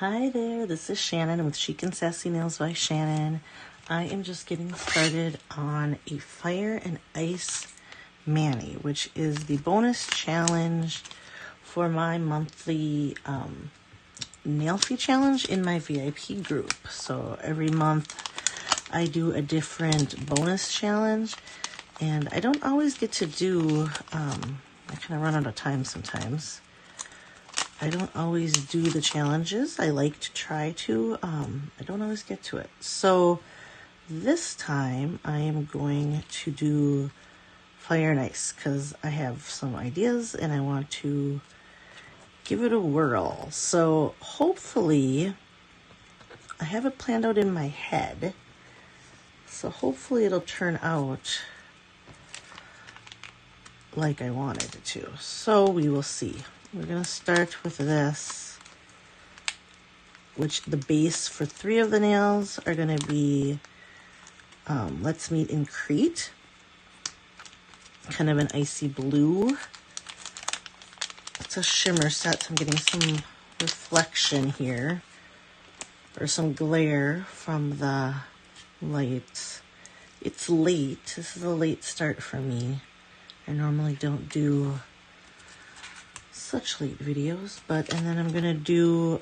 Hi there, this is Shannon with Chic and Sassy Nails by Shannon. I am just getting started on a Fire and Ice Mani, which is the bonus challenge for my monthly nail fee challenge in my VIP group. So every month I do a different bonus challenge, and I don't always get to do, I kind of run out of time sometimes. I don't always do the challenges. I like to try to. I don't always get to it. So this time I am going to do Fire and Ice because I have some ideas and I want to give it a whirl. So hopefully I have it planned out in my head. So hopefully it'll turn out like I wanted it to. So we will see. We're going to start with this, which the base for 3 of the nails are going to be Let's Meet in Crete, kind of an icy blue. It's a shimmer set, so I'm getting some reflection here, or some glare from the lights. It's late. This is a late start for me. I normally don't do such late videos, and then I'm gonna do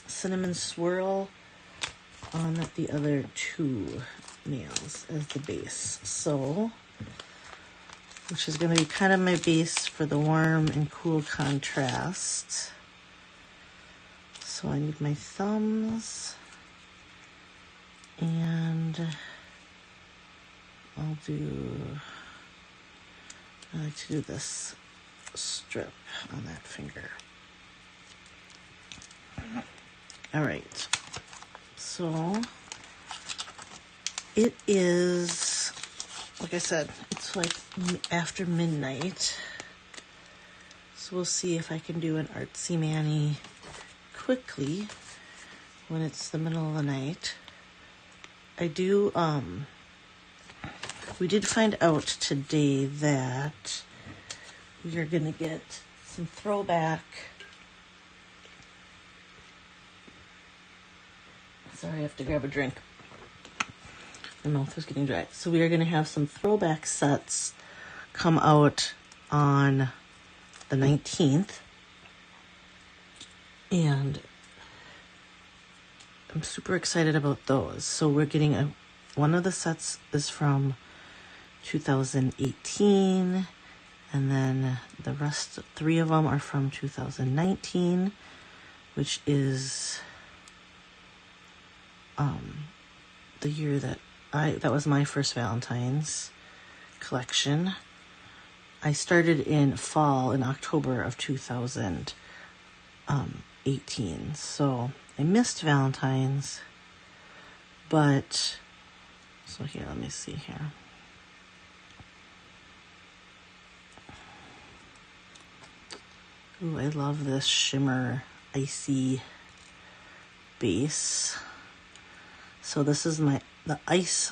Cinnamon Swirl on the other 2 nails as the base. So, which is gonna be kind of my base for the warm and cool contrast. So I need my thumbs, and I like to do this strip on that finger. All right, so it is, like I said, it's like after midnight, so we'll see if I can do an artsy mani quickly when it's the middle of the night. I do, we did find out today that we are gonna get some throwback. Sorry, I have to grab a drink. My mouth is getting dry. So we are gonna have some throwback sets come out on the 19th. And I'm super excited about those. So we're getting one of the sets is from 2018. And then the rest, 3 of them are from 2019, which is the year that was my first Valentine's collection. I started in fall, in October of 2018. So I missed Valentine's, but, so here, let me see here. Ooh, I love this shimmer icy base. So this is the ice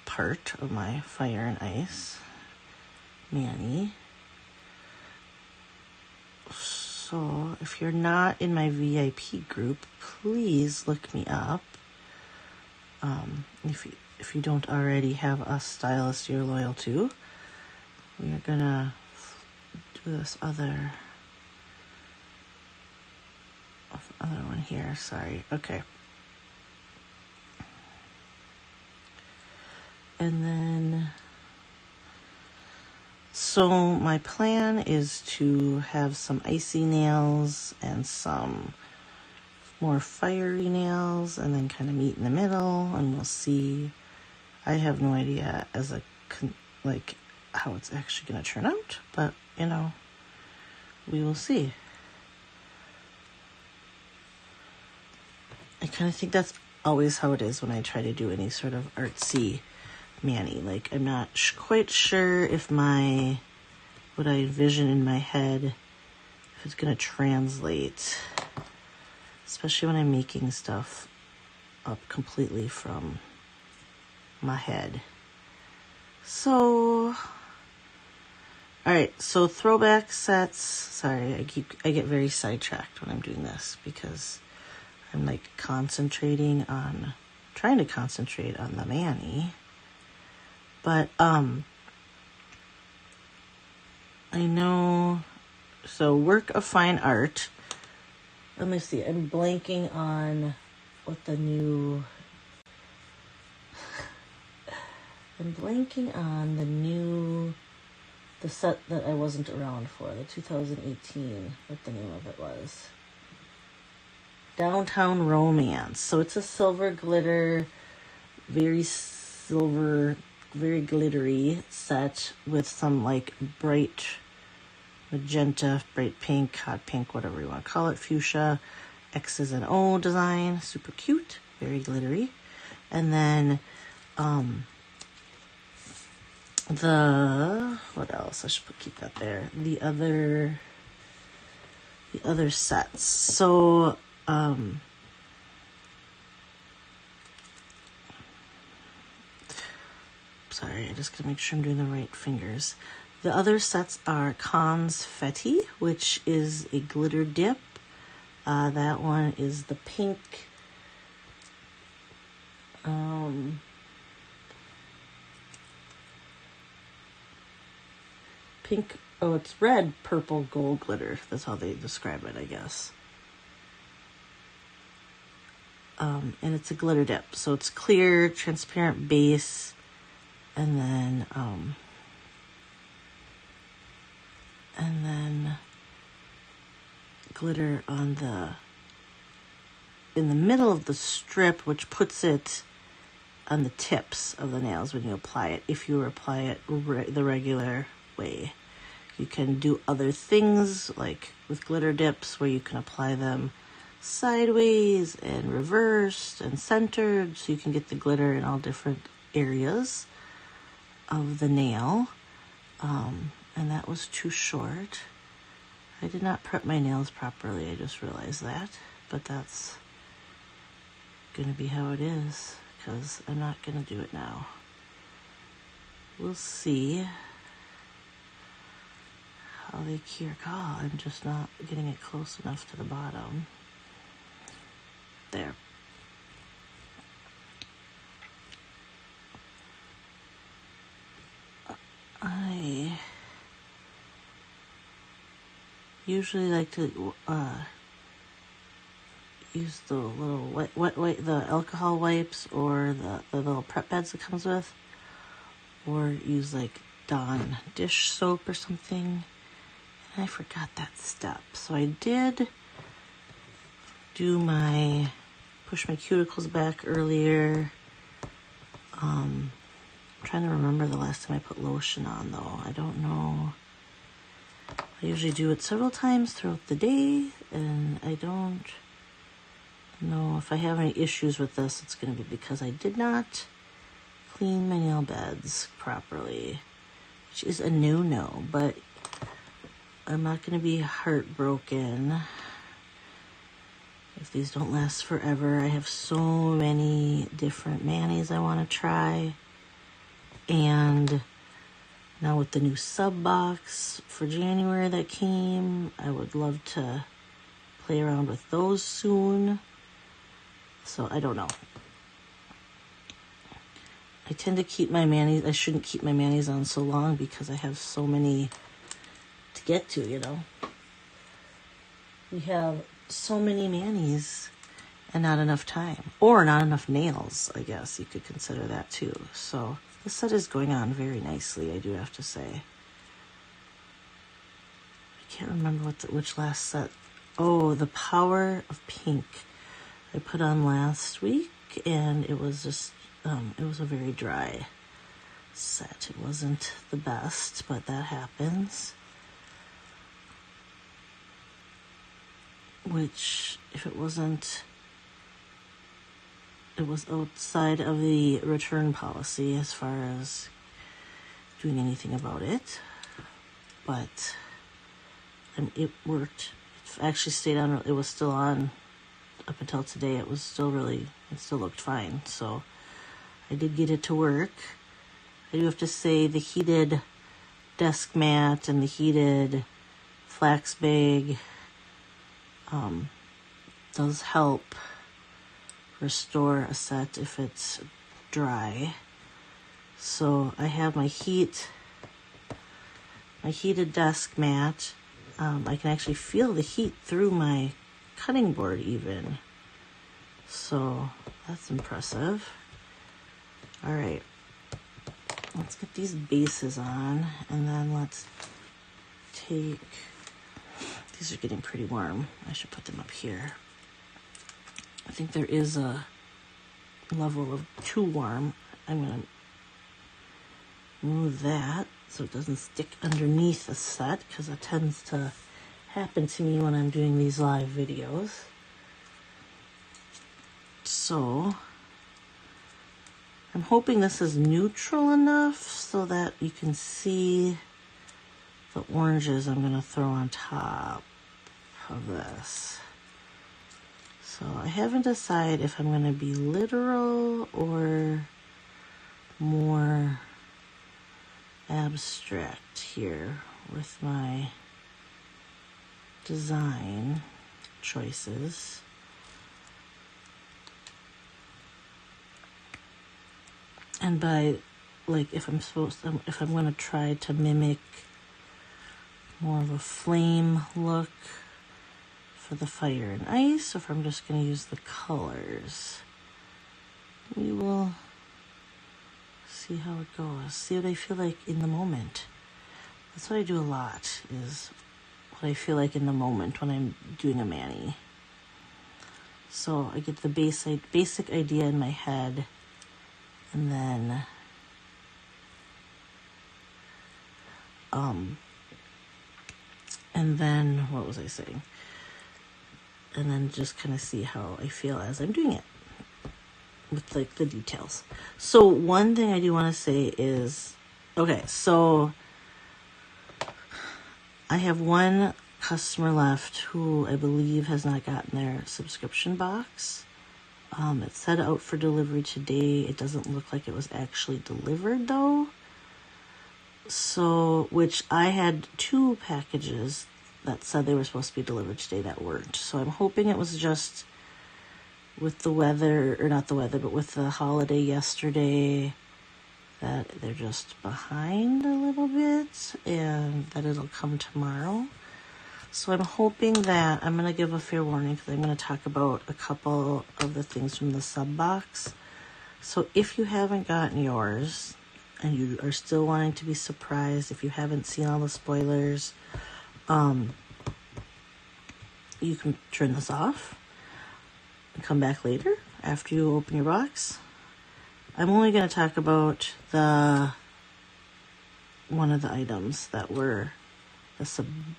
part of my Fire and Ice mani. So if you're not in my VIP group, please look me up. If you don't already have a stylist you're loyal to, we are gonna do this other one here. Sorry. Okay. And then, so my plan is to have some icy nails and some more fiery nails, and then kind of meet in the middle, and we'll see. I have no idea how it's actually going to turn out, but we will see. I kind of think that's always how it is when I try to do any sort of artsy mani. Like, I'm not quite sure if what I envision in my head, if it's going to translate, especially when I'm making stuff up completely from my head. So, all right, so throwback sets. Sorry, I get very sidetracked when I'm doing this because I'm like trying to concentrate on the mani. But I know, so work of fine art. Let me see, I'm blanking on what the new, the set that I wasn't around for, the 2018, what the name of it was. Downtown Romance. So it's a silver glitter, very glittery set with some like bright magenta, bright pink, hot pink, whatever you want to call it, fuchsia, X's and O design, super cute, very glittery. And then what else? I should keep that there. The other sets. So sorry, I just gotta make sure I'm doing the right fingers. The other sets are Confetti, which is a glitter dip. That one is the pink. Pink. Oh, it's red, purple, gold glitter. That's how they describe it, I guess. And it's a glitter dip, so it's clear, transparent base, and then glitter in the middle of the strip, which puts it on the tips of the nails when you apply it. If you apply it the regular way, you can do other things like with glitter dips where you can apply them sideways and reversed and centered, so you can get the glitter in all different areas of the nail. And that was too short. I did not prep my nails properly, I just realized that, but that's gonna be how it is because I'm not gonna do it now. We'll see how they cure. Oh, I'm just not getting it close enough to the bottom. There. I usually like to use the little the alcohol wipes or the little prep pads it comes with, or use like Dawn dish soap or something. And I forgot that step, so I did push my cuticles back earlier. I'm trying to remember the last time I put lotion on, though. I don't know. I usually do it several times throughout the day, and I don't know if I have any issues with this. It's going to be because I did not clean my nail beds properly, which is a no-no, but I'm not going to be heartbroken if these don't last forever. I have so many different manis I want to try. And now with the new sub box for January that came, I would love to play around with those soon. So I don't know. I tend to keep my manis, I shouldn't keep my manis on so long because I have so many to get to, you know. We have so many manis and not enough time, or not enough nails, I guess you could consider that too. So the set is going on very nicely, I do have to say. I can't remember which last set. Oh, the Power of Pink I put on last week, and it was just it was a very dry set. It wasn't the best, but that happens. Which, if it wasn't, it was outside of the return policy as far as doing anything about it. But it worked. It actually stayed on. It was still on up until today. It still looked fine. So I did get it to work. I do have to say the heated desk mat and the heated flax bag does help restore a set if it's dry. So I have my heated desk mat. I can actually feel the heat through my cutting board even. So that's impressive. All right, let's get these bases on, and then let's take, these are getting pretty warm. I should put them up here. I think there is a level of too warm. I'm gonna move that so it doesn't stick underneath the set, because that tends to happen to me when I'm doing these live videos. So I'm hoping this is neutral enough so that you can see the oranges I'm going to throw on top of this. So I haven't decided if I'm going to be literal or more abstract here with my design choices. And by, like, if I'm going to try to mimic more of a flame look for the fire and ice, or if I'm just going to use the colors, we will see how it goes. See what I feel like in the moment. That's what I do a lot, is what I feel like in the moment when I'm doing a mani. So I get the basic idea in my head, and then what was I saying? And then just kind of see how I feel as I'm doing it with, like, the details. So one thing I do want to say is, okay, so I have one customer left who I believe has not gotten their subscription box. It said out for delivery today. It doesn't look like it was actually delivered though. So, which I had 2 packages that said they were supposed to be delivered today that weren't. So I'm hoping it was just with the weather, or not the weather, but with the holiday yesterday, that they're just behind a little bit and that it'll come tomorrow. So I'm hoping that, I'm going to give a fair warning because I'm going to talk about a couple of the things from the sub box. So if you haven't gotten yours and you are still wanting to be surprised, if you haven't seen all the spoilers, you can turn this off and come back later after you open your box. I'm only going to talk about one of the items that were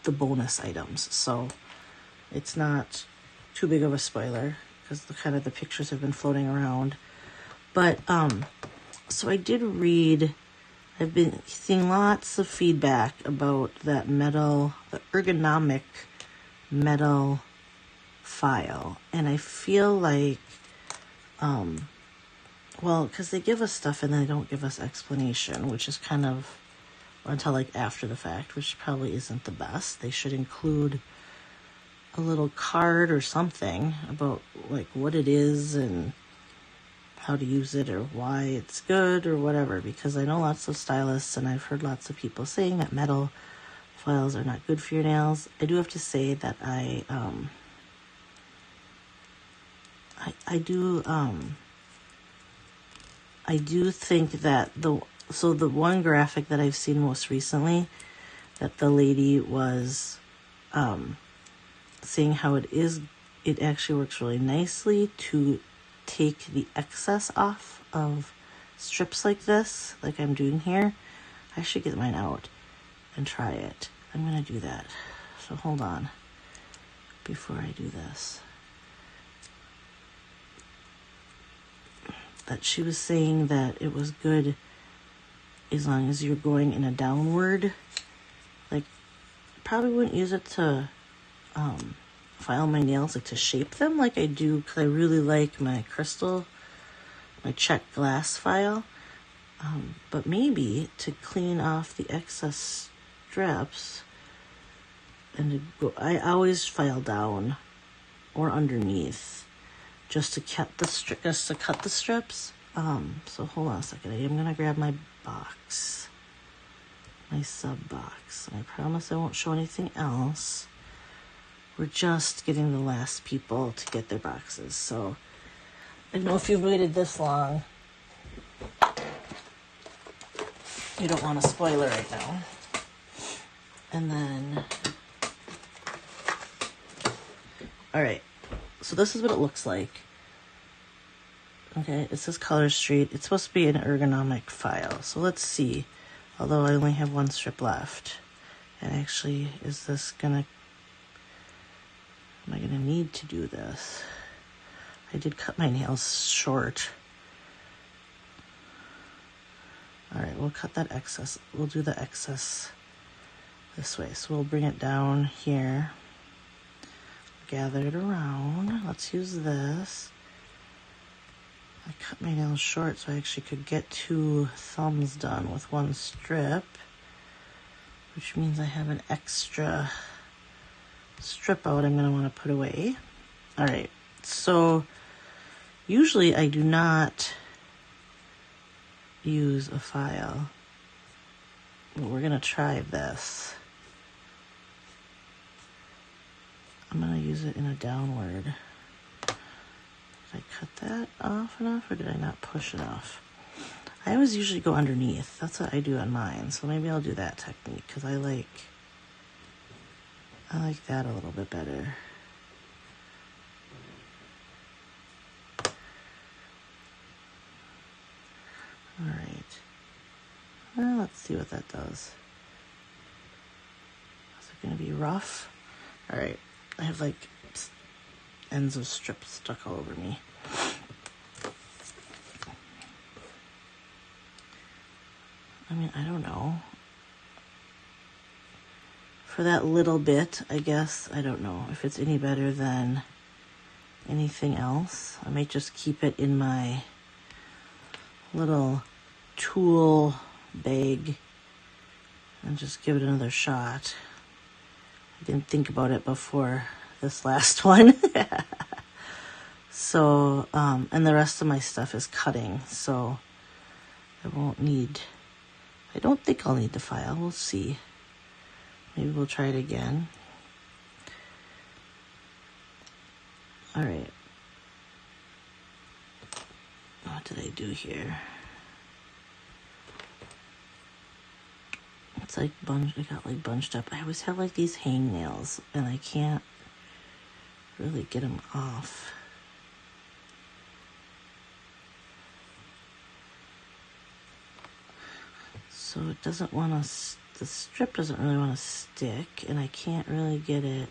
the bonus items, so it's not too big of a spoiler because the pictures have been floating around. But so I did read, I've been seeing lots of feedback about that metal, the ergonomic metal file, and I feel like well, because they give us stuff and then they don't give us explanation, which is kind of until like after the fact, which probably isn't the best. They should include a little card or something about like what it is and how to use it or why it's good or whatever, because I know lots of stylists and I've heard lots of people saying that metal files are not good for your nails. I do have to say that I do think that the one graphic that I've seen most recently, that the lady was saying how it actually works really nicely to take the excess off of strips like this, like I'm doing here. I should get mine out and try it. I'm going to do that. So hold on before I do this. That she was saying that it was good as long as you're going in a downward. Like, probably wouldn't use it to file my nails, like to shape them like I do, because I really like my crystal, my check glass file. But maybe to clean off the excess strips and to go, I always file down or underneath just to cut the strips. So hold on a second. I am gonna grab my box, my sub box. I promise I won't show anything else. We're just getting the last people to get their boxes. So I don't know if you've waited this long. You don't want to spoil it right now. And then, all right. So this is what it looks like. Okay, it says Color Street. It's supposed to be an ergonomic file. So let's see. Although I only have one strip left. And actually, is this gonna... Am I gonna need to do this? I did cut my nails short. All right, we'll cut that excess. We'll do the excess this way. So we'll bring it down here. Gather it around. Let's use this. I cut my nails short so I actually could get 2 thumbs done with 1 strip, which means I have an extra strip out I'm going to want to put away. All right, so usually I do not use a file, but we're going to try this. I'm going to use it in a downward. Did I cut that off enough, or did I not push enough? I always usually go underneath. That's what I do on mine, so maybe I'll do that technique, because I like that a little bit better. All right. Well, let's see what that does. Is it going to be rough? All right. I have like ends of strips stuck all over me. I mean, I don't know. For that little bit, I guess, I don't know if it's any better than anything else. I might just keep it in my little tool bag and just give it another shot. I didn't think about it before this last one. So, and the rest of my stuff is cutting, so I don't think I'll need the file. We'll see. Maybe we'll try it again. All right. What did I do here? It's like I got like bunched up. I always have like these hangnails and I can't really get them off. So it doesn't want to, the strip doesn't really want to stick, and I can't really get it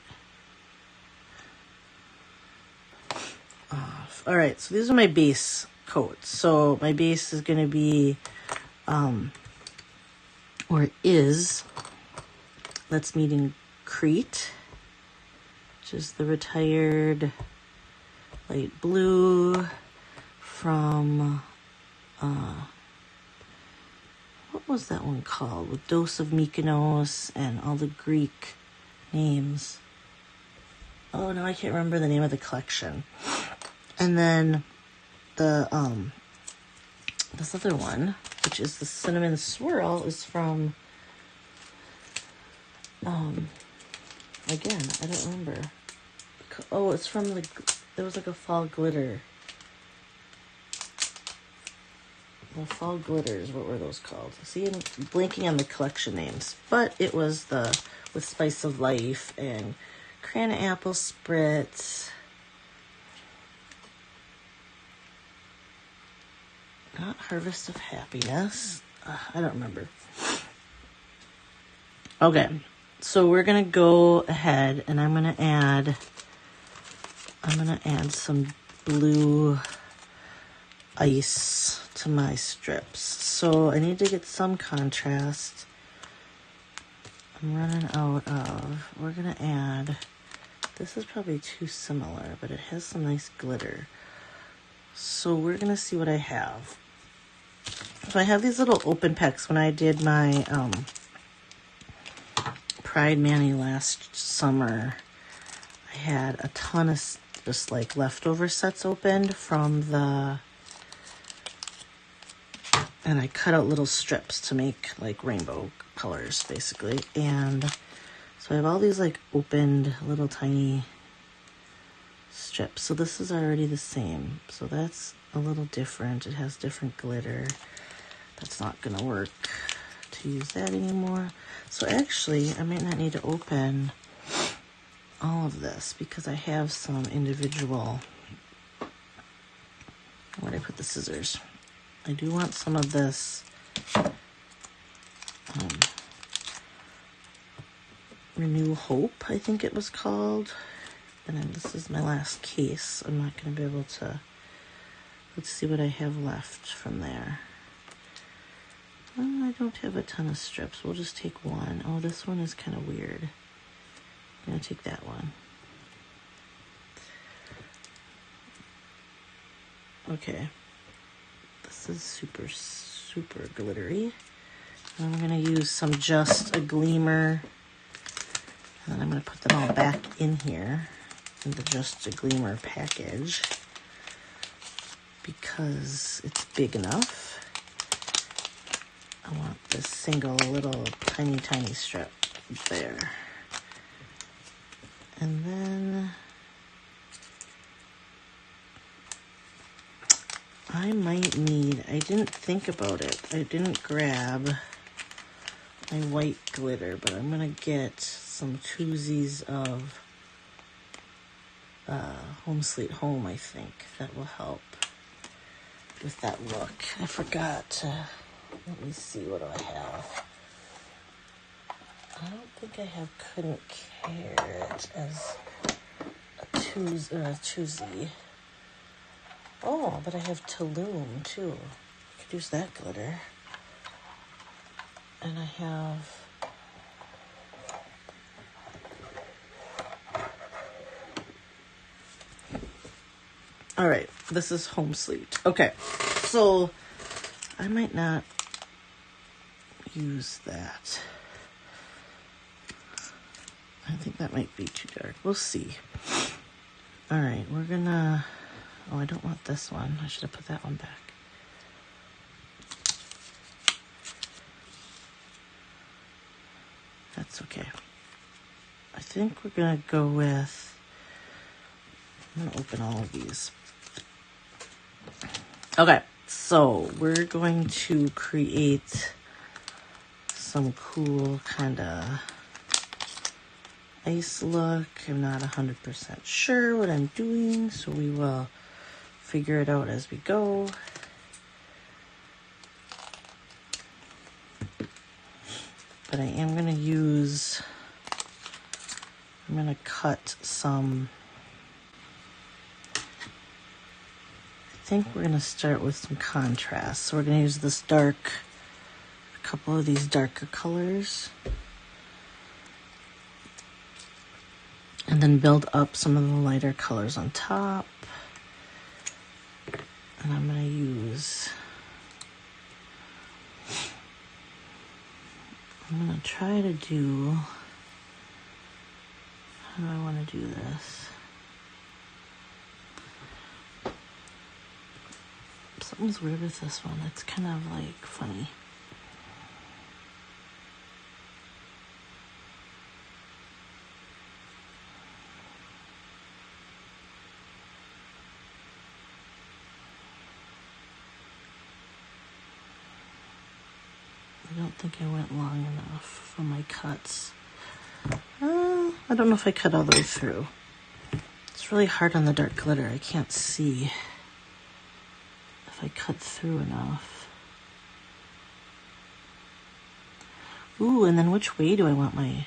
off. All right, so these are my base coats. So my base is going to be, or is, Let's Meet in Crete, which is the retired light blue from, what was that one called? With Dose of Mykonos and all the Greek names. Oh, no, I can't remember the name of the collection. And then the this other one, which is the Cinnamon Swirl, is from, again, I don't remember. Oh, it's from there was like a fall glitter. The fall glitters, what were those called? See, I'm blanking on the collection names, but it was with Spice of Life and Cran Apple Spritz. Not Harvest of Happiness. I don't remember. Okay, so we're gonna go ahead and I'm gonna add some blue ice to my strips. So I need to get some contrast. I'm running out of, we're gonna add, this is probably too similar, but it has some nice glitter. So we're gonna see what I have. So I have these little open packs. When I did my Pride Mani last summer, I had a ton of just like leftover sets opened from the, and I cut out little strips to make like rainbow colors basically. And so I have all these like opened little tiny strips. So this is already the same. So that's a little different. It has different glitter. That's not gonna work to use that anymore. So actually I might not need to open all of this because I have some individual, where'd I put the scissors? I do want some of this Renew Hope, I think it was called. And then this is my last case. I'm not going to be able to, let's see what I have left from there. I don't have a ton of strips. We'll just take one. Oh, this one is kind of weird. I'm going to take that one. Okay. This is super, super glittery. I'm going to use some Just a Gleamer. And then I'm going to put them all back in here in the Just a Gleamer package because it's big enough. I want this single little tiny, tiny strip there. And then I might need, I didn't think about it. I didn't grab my white glitter, but I'm going to get some twosies of Home Sweet Home, I think. That will help with that look. I forgot to, let me see, what do I have? I don't think I have Couldn't Carrot as a twosie. Oh, but I have Tulum too. I could use that glitter. And I have all right, this is Home Sweet. Okay, so I might not use that. I think that might be too dark. We'll see. All right, we're gonna, oh, I don't want this one. I should have put that one back. That's okay. I think we're gonna go with, I'm gonna open all of these. Okay, so we're going to create some cool kind of ice look. I'm not 100% sure what I'm doing, so we will figure it out as we go. But I am going to use, I'm going to cut some, I think we're going to start with some contrast. So we're going to use this dark, a couple of these darker colors. And then build up some of the lighter colors on top. And I'm going to use, I'm going to try to do, how do I want to do this? Something's weird with this one. It's kind of like funny. I don't think I went long enough for my cuts. I don't know if I cut all the way through. It's really hard on the dark glitter. I can't see if I cut through enough. Ooh, and then which way do I want my...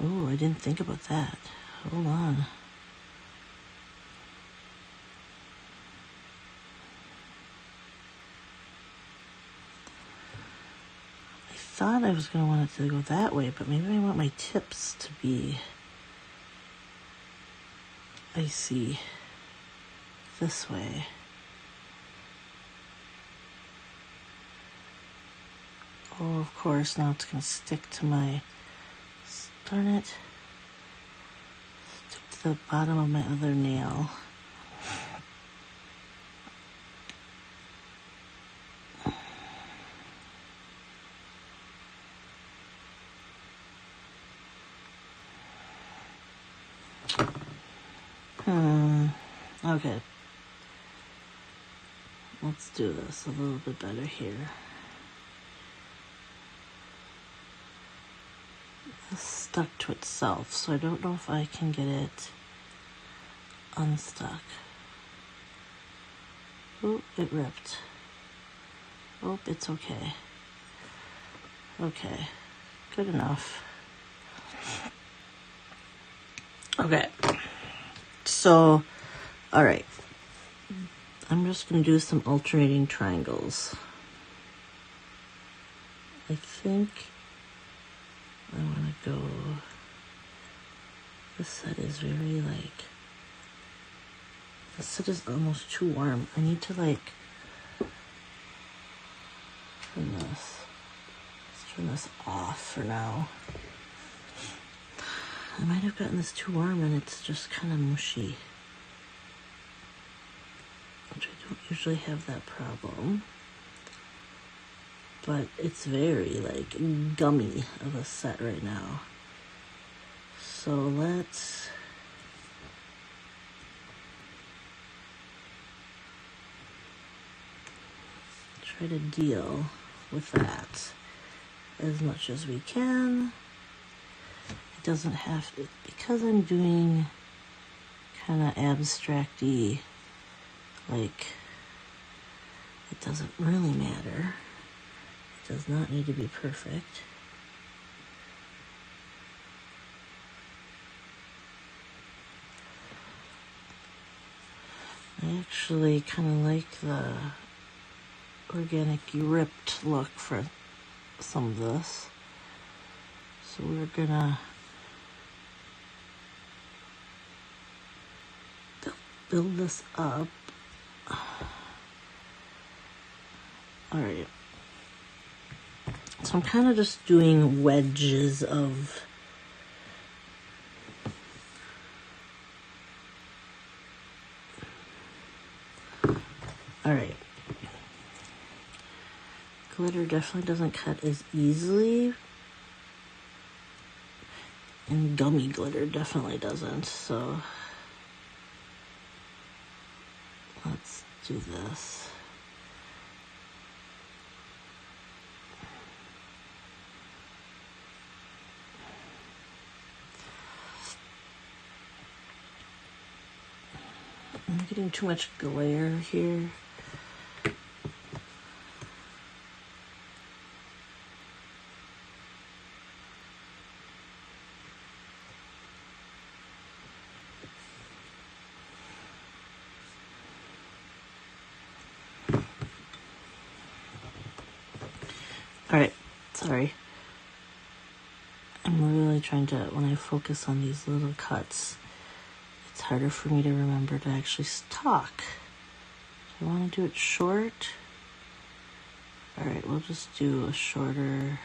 Ooh, I didn't think about that. Hold on. I thought I was going to want it to go that way, but maybe I want my tips to be icy this way. Oh, of course, now it's going to stick to my, darn it, stick to the bottom of my other nail. Okay. Let's do this a little bit better here. It's stuck to itself, so I don't know if I can get it unstuck. Oh, it ripped. Oh, it's okay. Okay, good enough. Okay, so, all right. I'm just going to do some alternating triangles. I think I want to go, this set is very like, this set is almost too warm. I need to like, turn this, let's turn this off for now. I might have gotten this too warm and it's just kind of mushy. Which I don't usually have that problem. But it's very like gummy of a set right now. So let's try to deal with that as much as we can. It doesn't have to, because I'm doing kind of abstract-y, like, it doesn't really matter. It does not need to be perfect. I actually kind of like the organic ripped look for some of this. So we're gonna build this up. All right. So I'm kind of just doing wedges of all right. Glitter definitely doesn't cut as easily. And gummy glitter definitely doesn't, so let's do this. I'm getting too much glare here. All right, sorry. I'm really trying to, when I focus on these little cuts, it's harder for me to remember to actually talk. Do I want to do it short? All right, we'll just do a shorter.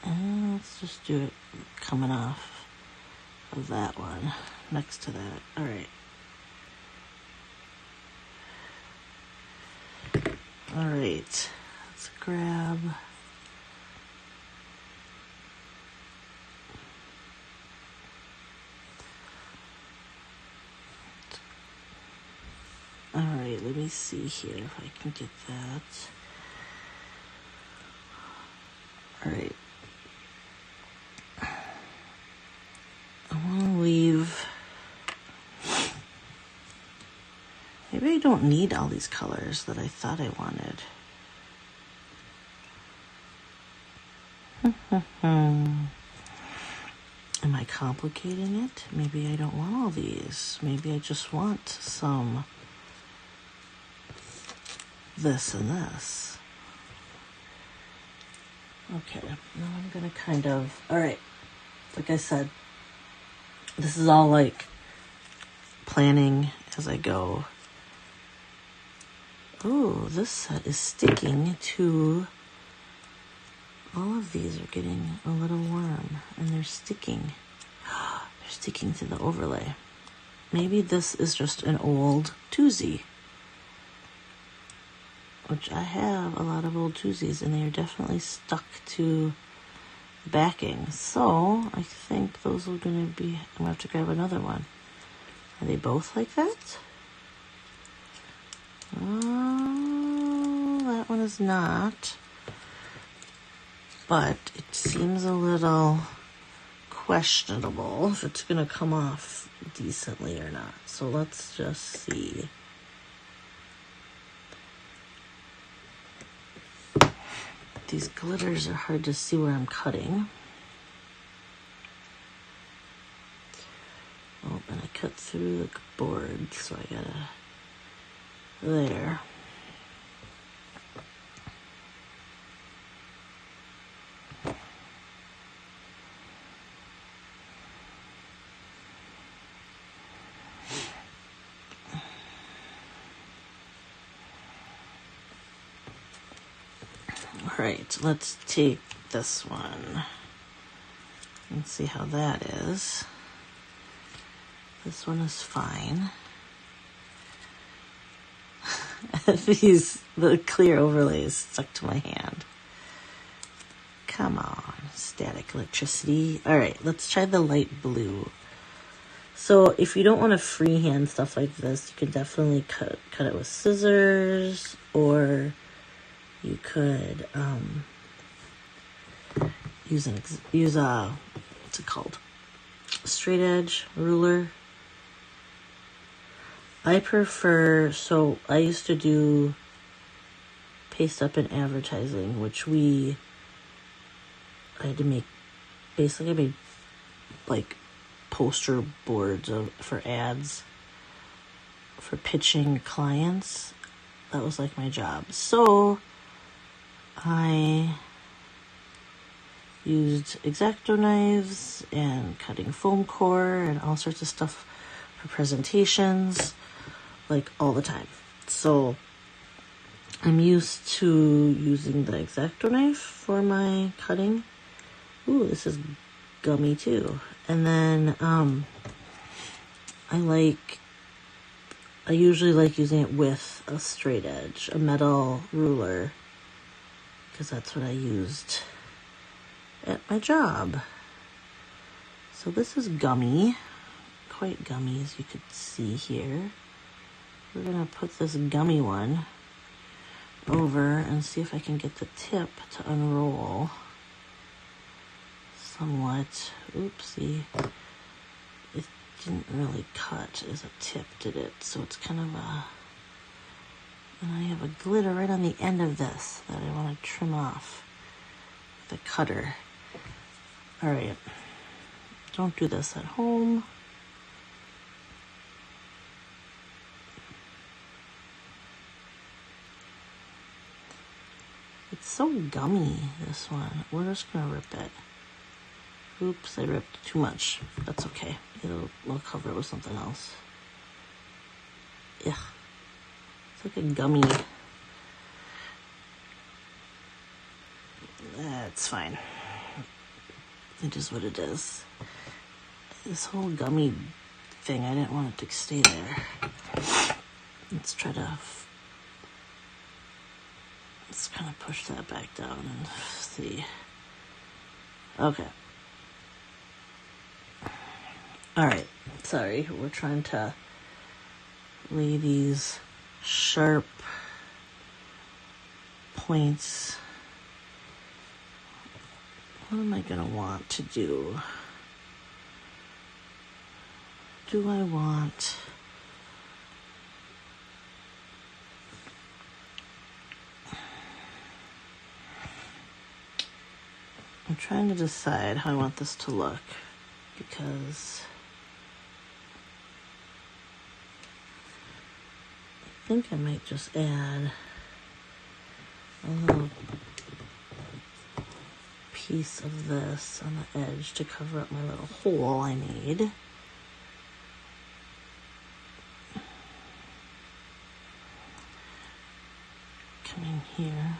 And let's just do it coming off of that one, next to that. All right. All right, let's grab. All right, let me see here if I can get that. All right. I want to leave. Maybe I don't need all these colors that I thought I wanted. Am I complicating it? Maybe I don't want all these. Maybe I just want some this and this. Okay, now I'm gonna kind of, all right, like I said, this is all like planning as I go. Oh, this set is sticking to, all of these are getting a little warm and they're sticking. sticking to the overlay. Maybe this is just an old Tuesday, which I have a lot of old Tuesdays, and they are definitely stuck to the backing. So I think those are going to be, I'm going to have to grab another one. Are they both like that? Oh, that one is not. But it seems a little questionable if it's going to come off decently or not. So let's just see. These glitters are hard to see where I'm cutting. Oh, and I cut through the board, so I gotta, there. All right, let's take this one and see how that is. This one is fine. The clear overlays stuck to my hand. Come on, static electricity. All right, let's try the light blue. So if you don't want to freehand stuff like this, you can definitely cut it with scissors, or you could use a, what's it called? Straight edge ruler. I prefer, so I used to do paste up in advertising, which I had to make, basically I made like poster boards for ads for pitching clients. That was like my job. So I used X-Acto knives and cutting foam core and all sorts of stuff for presentations, like all the time. So I'm used to using the X-Acto knife for my cutting. Ooh, this is gummy too. And then I usually like using it with a straight edge, a metal ruler, because that's what I used at my job. So this is gummy, quite gummy, as you could see here. We're gonna put this gummy one over and see if I can get the tip to unroll somewhat. Oopsie. It didn't really cut as a tip, did it? So it's kind of and I have a glitter right on the end of this that I want to trim off with a cutter. All right, don't do this at home. It's so gummy, this one. We're just gonna rip it. Oops, I ripped too much. That's okay. We'll cover it with something else. Yeah, it's like a gummy. That's fine. It is what it is. This whole gummy thing, I didn't want it to stay there. Let's try to, let's kind of push that back down and see. Okay. All right, sorry, we're trying to lay these sharp points. What am I gonna want to do? Do I want... I'm trying to decide how I want this to look, because I think I might just add a little piece of this on the edge to cover up my little hole I made. Come in here.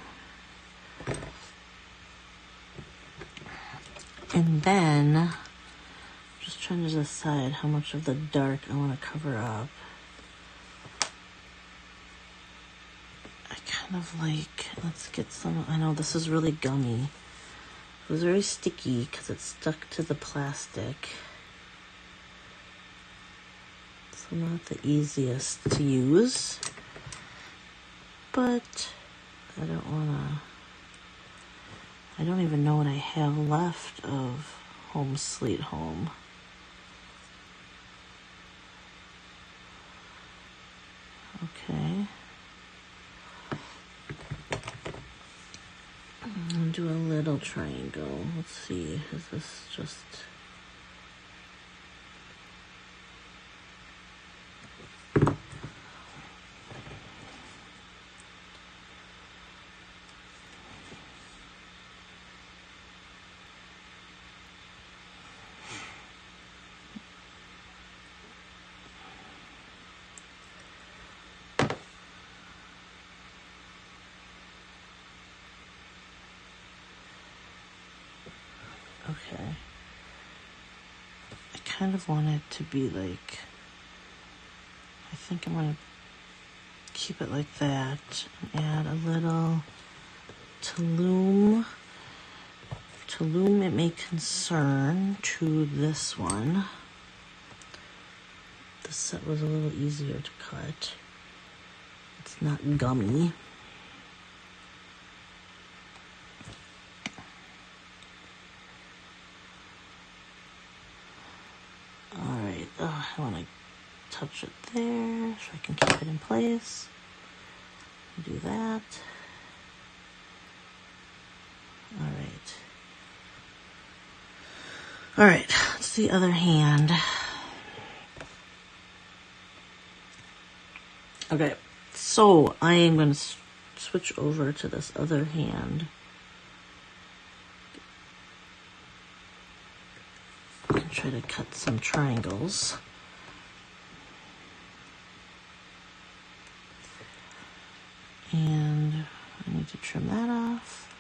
And then just trying to decide how much of the dark I want to cover up. I kind of like, let's get some, I know this is really gummy. It was very sticky because it stuck to the plastic. So not the easiest to use. But I don't even know what I have left of Home Sweet Home. Okay. I'll do a little triangle. Let's see, is this just... Okay. I kind of want it to be like, I think I'm going to keep it like that and add a little Tulum. Tulum, it may concern to this one. This set was a little easier to cut. It's not gummy. Alright, I want to touch it there so I can keep it in place. Do that. Alright, let's the other hand. Okay, so I am going to switch over to this other hand. And try to cut some triangles. And I need to trim that off.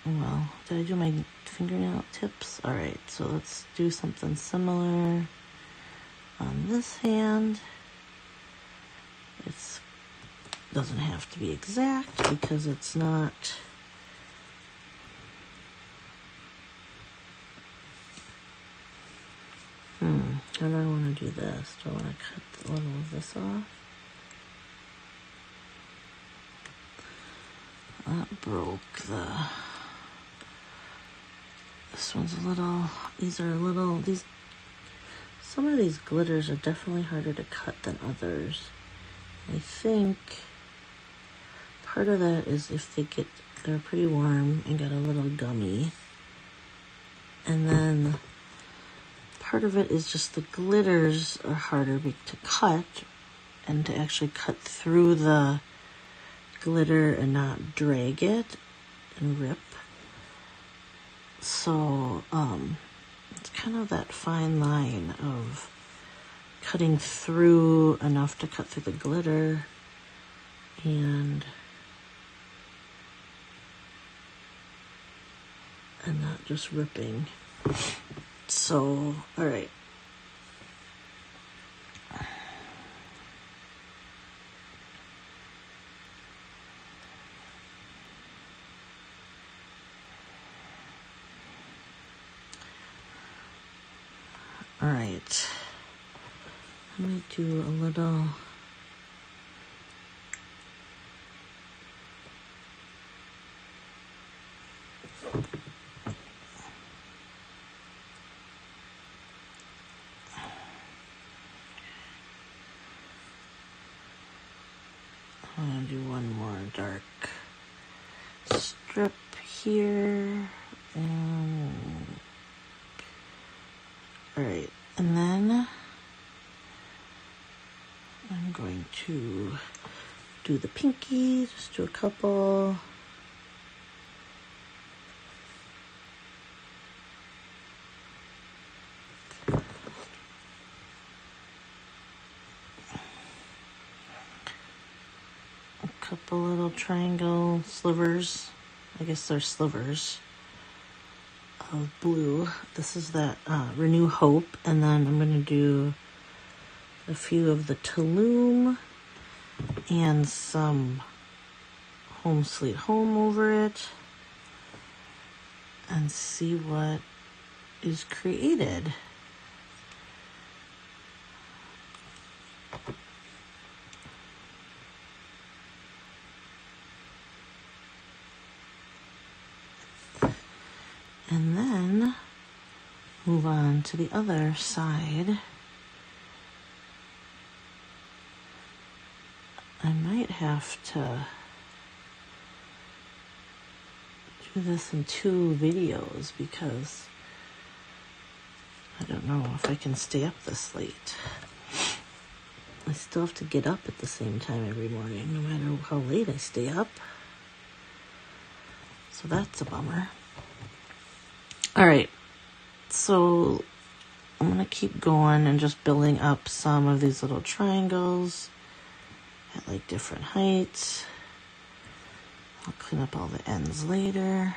Well, did I do my fingernail tips? Alright, so let's do something similar on this hand. It doesn't have to be exact because it's not... How do I want to do this? Do I want to cut a little of this off? That broke the... This one's a little... These are a little... Some of these glitters are definitely harder to cut than others. I think part of that is if they're pretty warm and got a little gummy. And then part of it is just the glitters are harder to cut and to actually cut through the glitter and not drag it and rip. So it's kind of that fine line of cutting through enough to cut through the glitter and not just ripping. So, all right. All right. Let me do a little... I'm going to do one more dark strip here. And... Alright, and then I'm going to do the pinky, just do a couple. Couple little triangle slivers. I guess they're slivers of blue. This is that Renew Hope, and then I'm going to do a few of the Tulum and some Home Sweet Home over it and see what is created. And then move on to the other side. I might have to do this in 2 videos because I don't know if I can stay up this late. I still have to get up at the same time every morning, no matter how late I stay up. So that's a bummer. All right, so I'm going to keep going and just building up some of these little triangles at like different heights. I'll clean up all the ends later.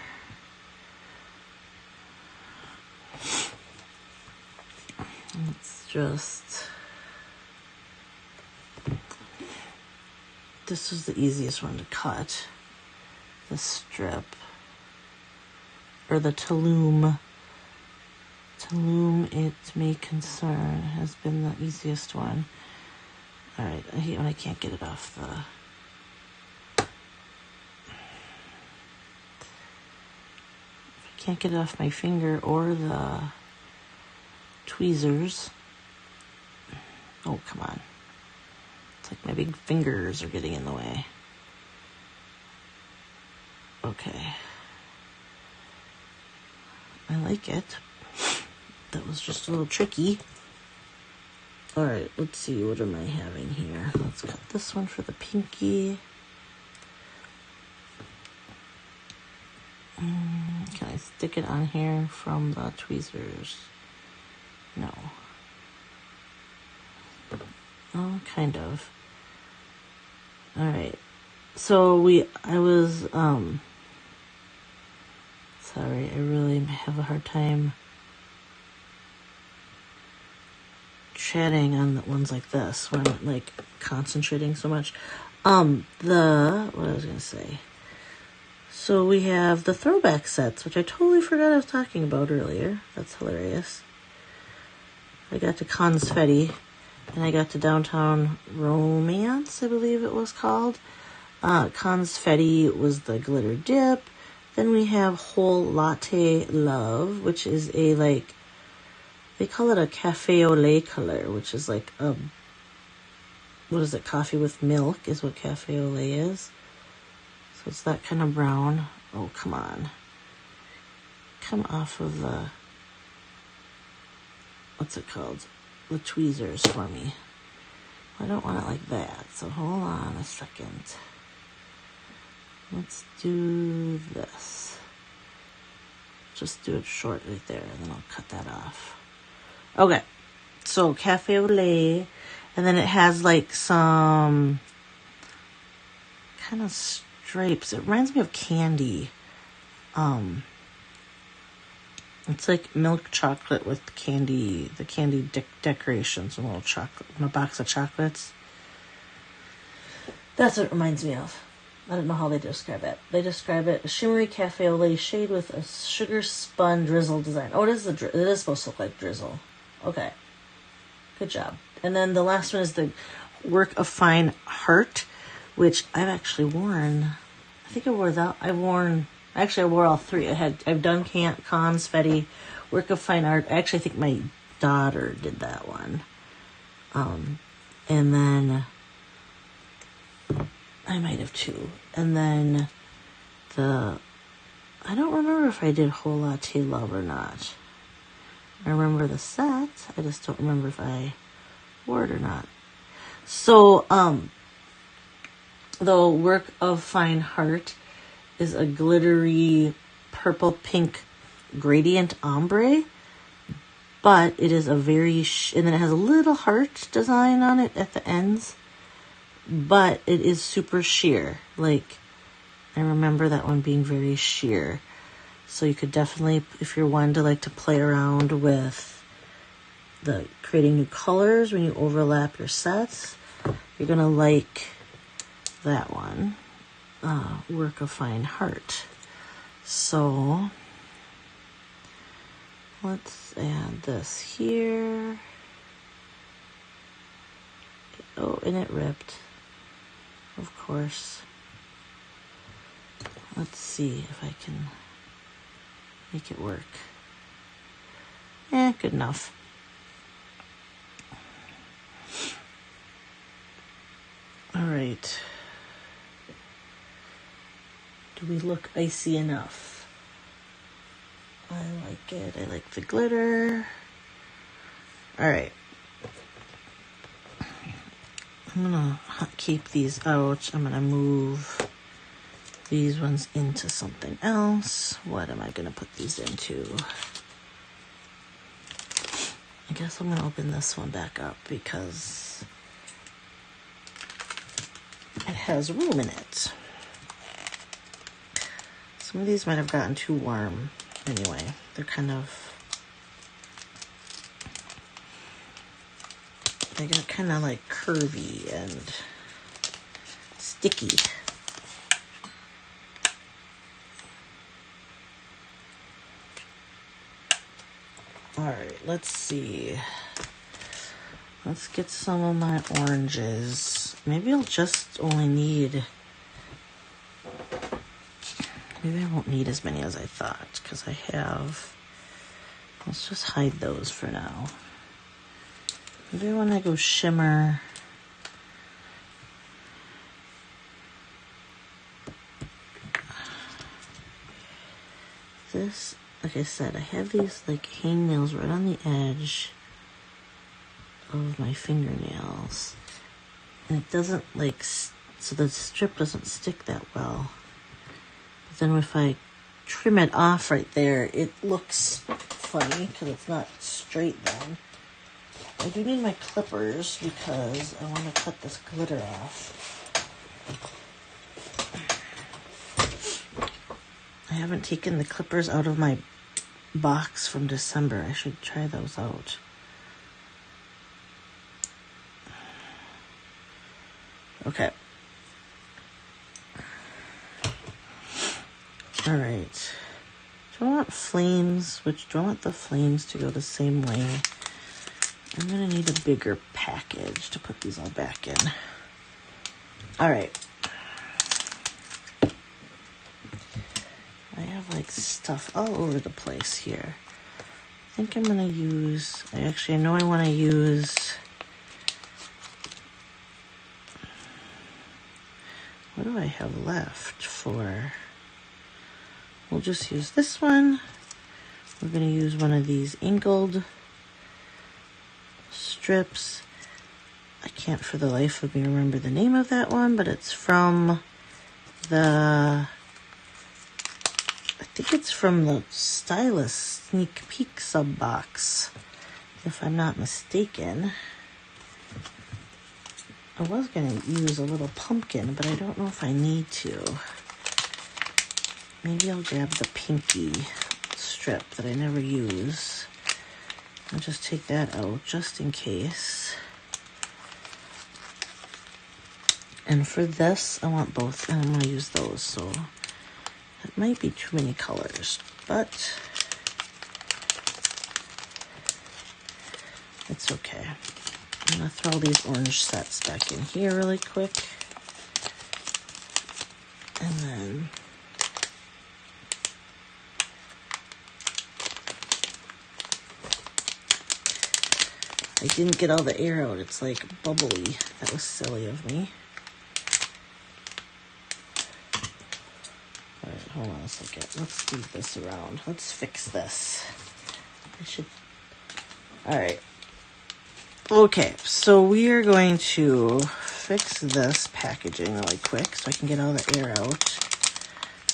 Let's just... This was the easiest one to cut. The strip. Or the Tulum. Tulum, it may concern, has been the easiest one. Alright, I hate when I can't get it off the... If I can't get it off my finger or the tweezers. Oh, come on. It's like my big fingers are getting in the way. Okay. I like it. That was just a little tricky. Alright, let's see, what am I having here? Let's cut this one for the pinky. Can I stick it on here from the tweezers? No. Oh, kind of. Alright. So I was, sorry, I really have a hard time chatting on ones like this when I'm like concentrating so much. What I was gonna say. So we have the throwback sets, which I totally forgot I was talking about earlier. That's hilarious. I got to Confetti, and I got to Downtown Romance, I believe it was called. Confetti was the glitter dip. Then we have Whole Latte Love, which is a, like, they call it a cafe au lait color, which is like a, what is it, coffee with milk is what cafe au lait is. So it's that kind of brown. Oh, come on. Come off of the, what's it called? The tweezers for me. I don't want it like that, so hold on a second. Let's do this. Just do it short right there, and then I'll cut that off. Okay, so cafe au lait, and then it has like some kind of stripes. It reminds me of candy. It's like milk chocolate with candy, the candy decorations, a little chocolate, a box of chocolates. That's what it reminds me of. I don't know how they describe it. They describe it a shimmery cafe au lait shade with a sugar spun drizzle design. Oh, it is supposed to look like drizzle. Okay. Good job. And then the last one is the Work of Fine Heart, which I've actually worn. I think I wore that. I wore all 3. I've done Confetti, Work of Fine Art. I actually think my daughter did that one. And then I might have too. And then I don't remember if I did Whole Latte Love or not. I remember the set. I just don't remember if I wore it or not. So, the Work of Fine Heart is a glittery purple pink gradient ombre, but it is a very, and then it has a little heart design on it at the ends, but it is super sheer. Like, I remember that one being very sheer. So you could definitely, if you're one to like to play around with the creating new colors when you overlap your sets, you're gonna like that one, Work of Fine Heart. So let's add this here. Oh, and it ripped, of course. Let's see if I can make it work. Good enough. All right. Do we look icy enough? I like it. I like the glitter. All right. I'm gonna keep these out. I'm gonna move these ones into something else. What am I gonna put these into? I guess I'm gonna open this one back up because it has room in it. Some of these might have gotten too warm anyway. They're kind of, they got kind of like curvy and sticky. All right, let's see. Let's get some of my oranges. Maybe I'll just only need, maybe I won't need as many as I thought because I have, let's just hide those for now. Maybe when I go shimmer, this, like I said, I have these like hangnails right on the edge of my fingernails. And it doesn't like, so the strip doesn't stick that well. But then if I trim it off right there, it looks funny because it's not straight then. I do need my clippers because I want to cut this glitter off. I haven't taken the clippers out of my box from December. I should try those out. Okay. All right. Do I want flames? Do I want the flames to go the same way? I'm going to need a bigger package to put these all back in. All right. I have like stuff all over the place here. I think I'm going to use, I know I want to use, what do I have left for? We'll just use this one. We're going to use one of these angled strips. I can't for the life of me remember the name of that one, but it's from the, I think it's from the Stylus Sneak Peek sub box, if I'm not mistaken. I was going to use a little pumpkin, but I don't know if I need to. Maybe I'll grab the pinky strip that I never use. I'll just take that out just in case. And for this, I want both, and I'm going to use those, so that might be too many colors, but it's okay. I'm going to throw these orange sets back in here really quick. And then I didn't get all the air out. It's like bubbly. That was silly of me. All right, hold on a second. Let's move this around. Let's fix this. All right. Okay, so we are going to fix this packaging really quick so I can get all the air out.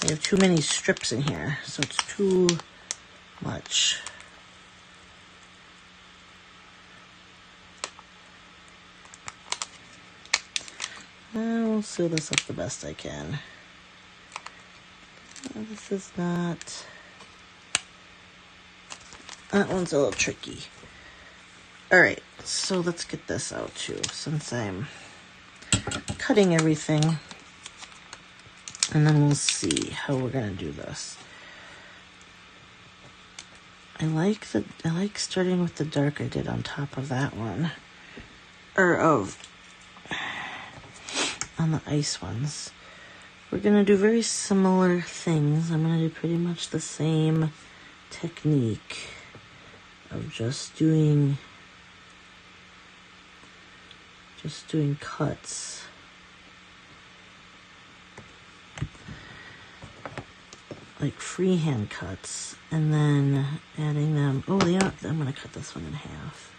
I have too many strips in here, so it's too much. I will seal this up the best I can. This is not That one's a little tricky. Alright, so let's get this out too, since I'm cutting everything. And then we'll see how we're gonna do this. I like starting with the dark I did on top of that one. On the ice ones. We're gonna do very similar things. I'm gonna do pretty much the same technique of just doing cuts. Like freehand cuts, and then adding them. Oh, I'm gonna cut this one in half.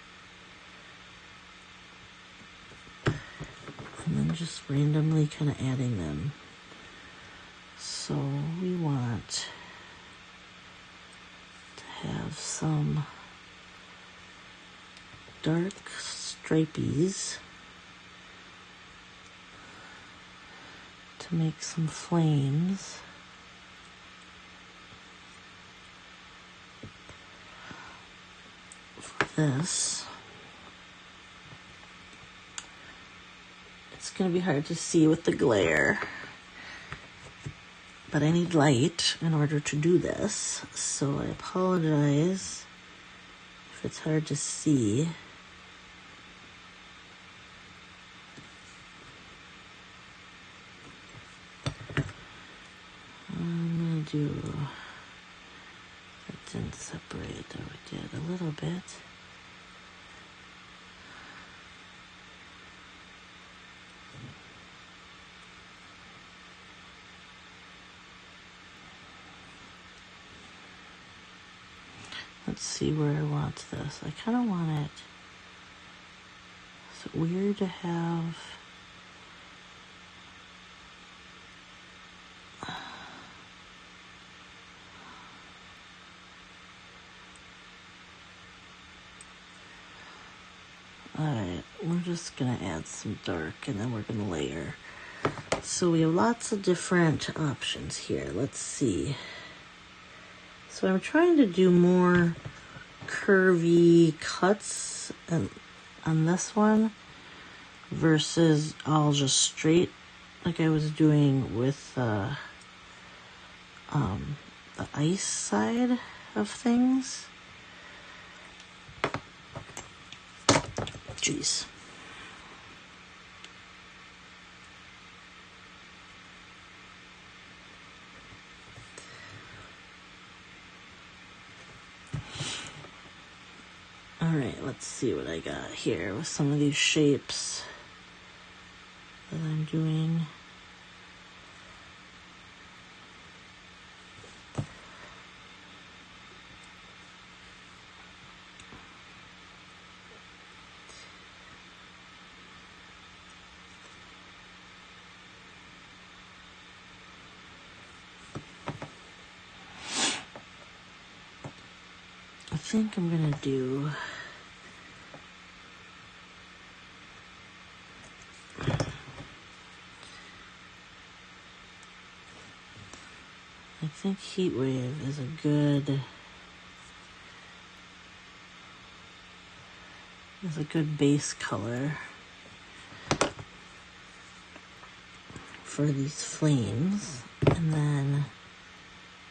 And then just randomly kind of adding them. So we want to have some dark stripies to make some flames. For this, it's going to be hard to see with the glare, but I need light in order to do this, so I apologize if it's hard to see. I'm going to do, it didn't separate, though it did a little bit. Let's see where I want this. I kind of want it. Is it weird to have... Alright, we're just going to add some dark and then we're going to layer. So we have lots of different options here. Let's see. So I'm trying to do more curvy cuts on this one versus all just straight like I was doing with the ice side of things. Jeez. Alright, let's see what I got here with some of these shapes that I'm doing. I think I'm gonna do I think Heat Wave is a good base color for these flames, and then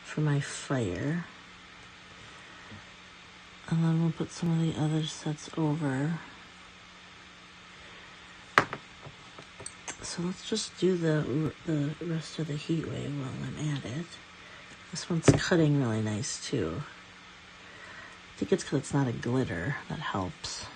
for my fire. And then we'll put some of the other sets over. So let's just do the rest of the Heat Wave while I'm at it. This one's cutting really nice too. I think it's because it's not a glitter. That helps.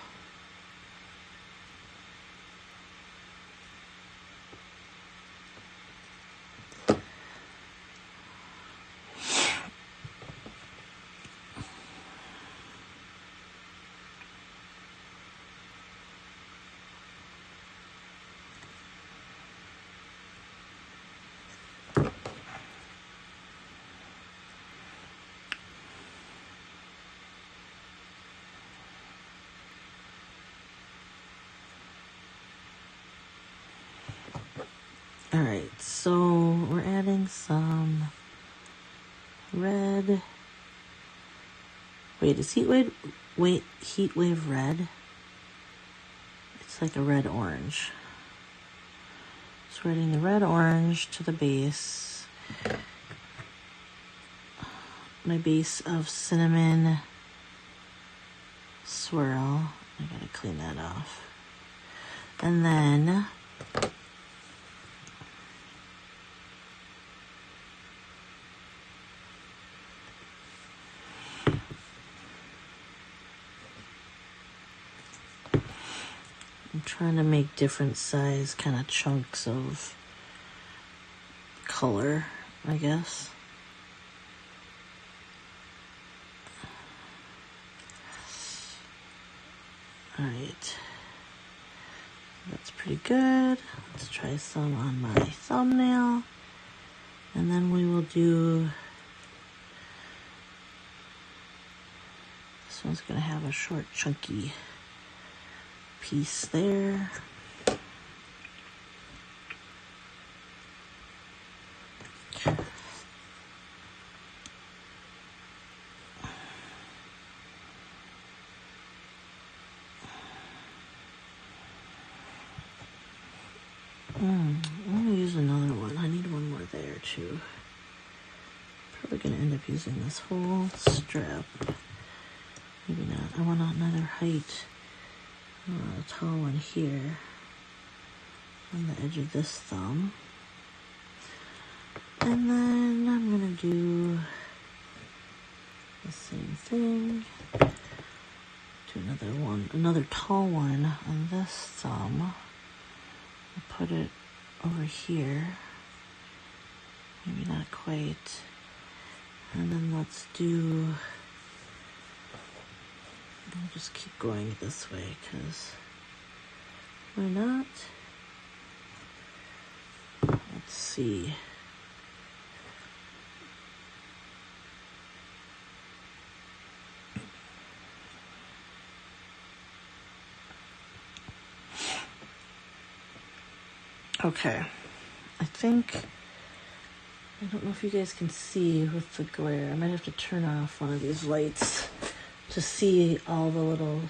Alright, so we're adding some red Wait, is Heat Wave red? It's like a red-orange. So we're adding the red-orange to the base. My base of cinnamon swirl. I gotta clean that off. And then I'm trying to make different size kind of chunks of color, I guess. All right, that's pretty good. Let's try some on my thumbnail. And then we will do, this one's gonna have a short chunky piece there. I'm gonna use another one. I need one more there too. Probably gonna end up using this whole strip. Maybe not. I want another height. I want a tall one here on the edge of this thumb. And then I'm gonna do the same thing. Do another one, another tall one on this thumb. I'll put it over here. Maybe not quite. And then let's do, I'll just keep going this way because why not? Let's see. Okay, I think, I don't know if you guys can see with the glare. I might have to turn off one of these lights to see all the little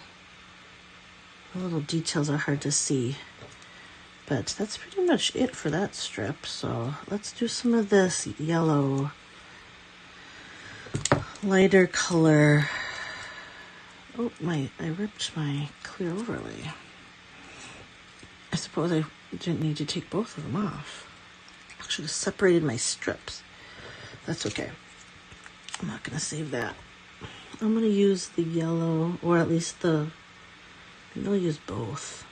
details are hard to see. But that's pretty much it for that strip. So let's do some of this yellow, lighter color. Oh, I ripped my clear overlay. I suppose I didn't need to take both of them off. I should have separated my strips. That's okay. I'm not gonna save that. I'm gonna use the yellow, or at least maybe I'll use both.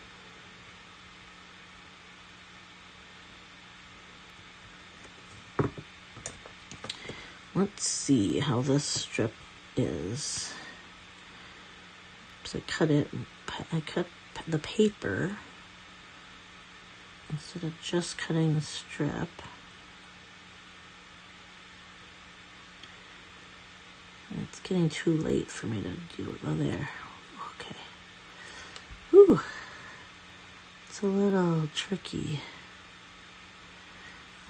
Let's see how this strip is. So I cut the paper instead of just cutting the strip. And it's getting too late for me to do it. Oh, there. Okay. Whew. It's a little tricky.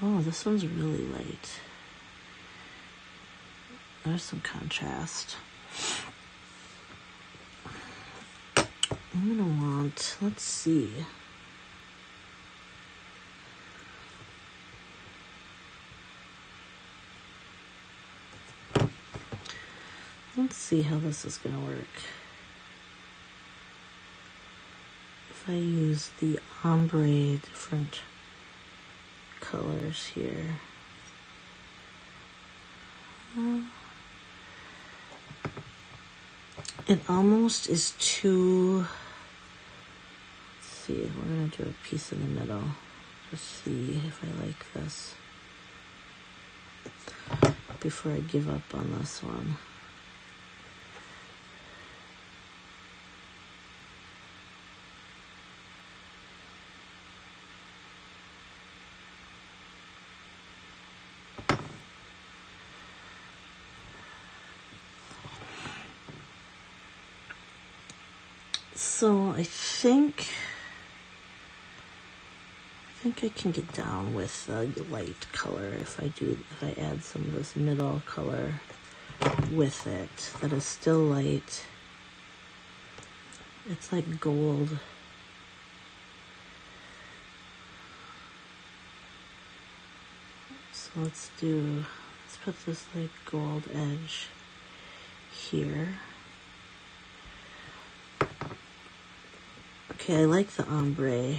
Oh, this one's really light. There's some contrast. I'm gonna want, let's see. Let's see how this is gonna work. If I use the ombre different colors here. It almost is too, let's see, we're gonna do a piece in the middle. Just see if I like this before I give up on this one. So I think I can get down with the light color if I add some of this middle color. with it that is still light. It's like gold. So let's put this like gold edge here. Okay, I like the ombre.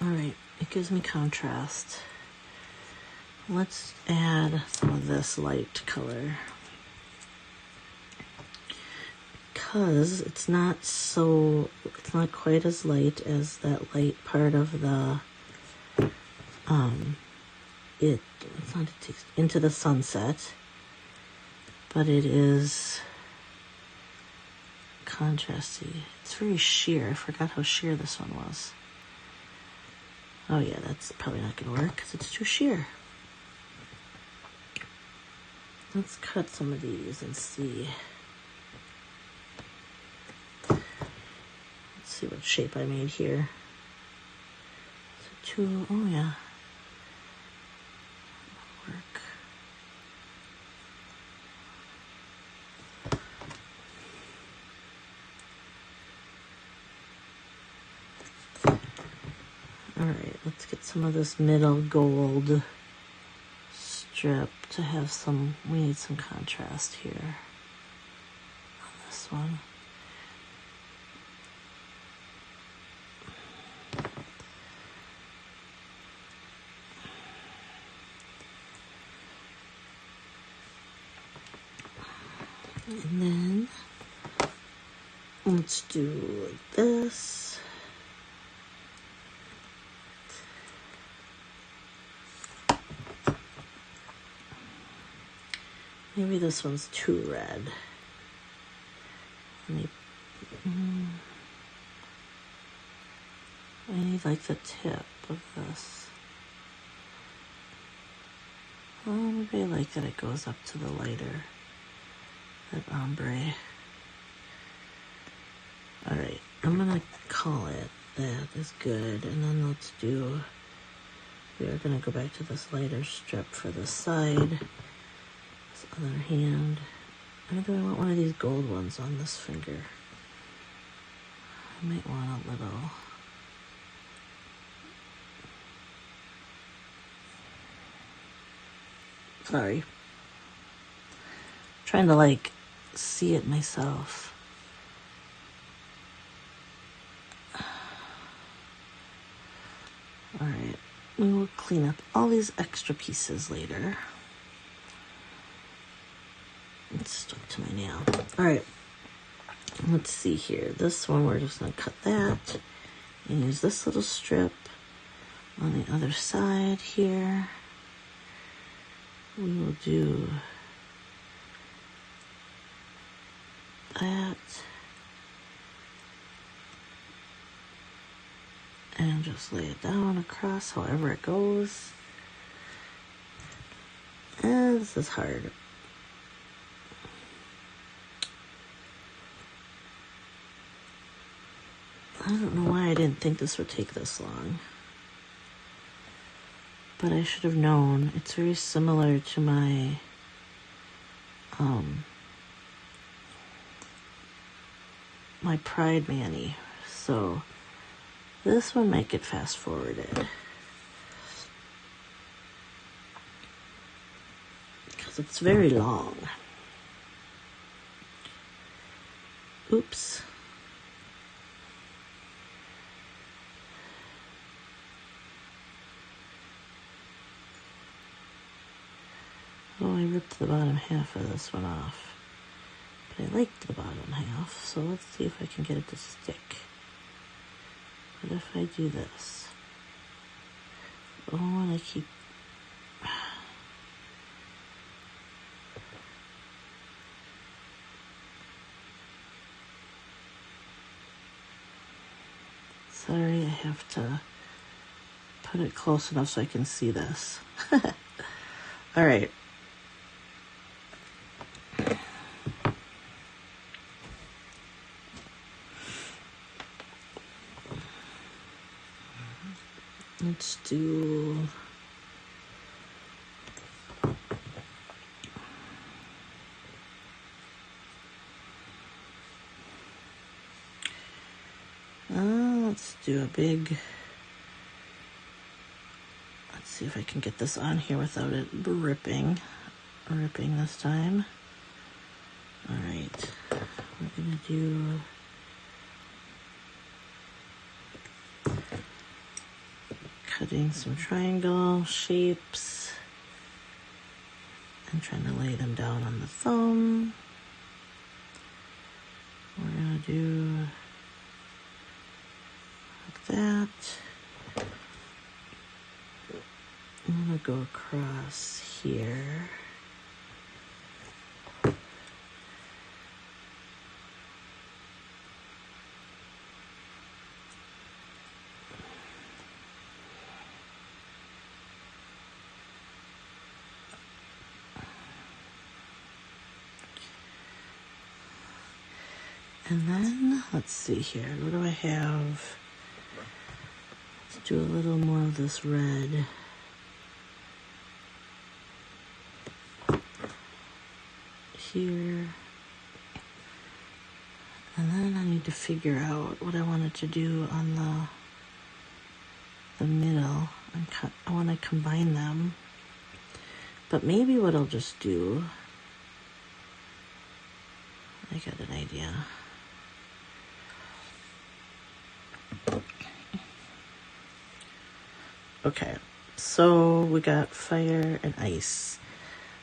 Alright, it gives me contrast. Let's add some of this light color. Because it's not quite as light as that light part of the, it's not Into the Sunset, but it is contrasty. It's very sheer. I forgot how sheer this one was. Oh yeah, that's probably not going to work because it's too sheer. Let's cut some of these and see. Let's see what shape I made here. So oh yeah. Work. Alright, let's get some of this middle gold strip to have some, we need some contrast here on this one. And then let's do this. Maybe this one's too red. I need like the tip of this. Oh, maybe I like that it goes up to the lighter, that ombre. Alright, I'm gonna call it that is good, and then we are gonna go back to this lighter strip for the side. This other hand. Maybe I want one of these gold ones on this finger. I might want a little. Sorry. Trying to like see it myself. Alright, we will clean up all these extra pieces later. It's stuck to my nail. Alright, let's see here. This one, we're just going to cut that and use this little strip on the other side here. We will do that. And just lay it down across however it goes. And this is hard. I don't know why I didn't think this would take this long. But I should have known. It's very similar to my my Pride Mani. So this one might get fast forwarded. Because it's very long. Oops. Oh, I ripped the bottom half of this one off. But I liked the bottom half, so let's see if I can get it to stick. What if I do this? Oh, and I keep... Sorry, I have to put it close enough so I can see this. All right. Let's do let's do a big, let's see if I can get this on here without it ripping this time. All right, we're gonna do cutting some triangle shapes and trying to lay them down on the thumb. We're gonna do like that. I'm gonna go across here. And then, let's see here, what do I have? Let's do a little more of this red. Here. And then I need to figure out what I wanted to do on the middle. I want to combine them. But maybe what I'll just do, I got an idea. Okay, so we got fire and ice.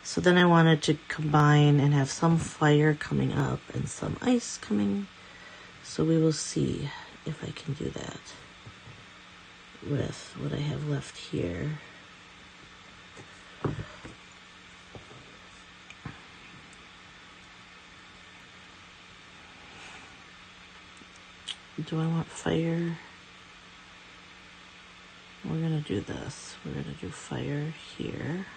So then I wanted to combine and have some fire coming up and some ice coming. So we will see if I can do that with what I have left here. Do I want fire? We're gonna do this. We're gonna do fire here.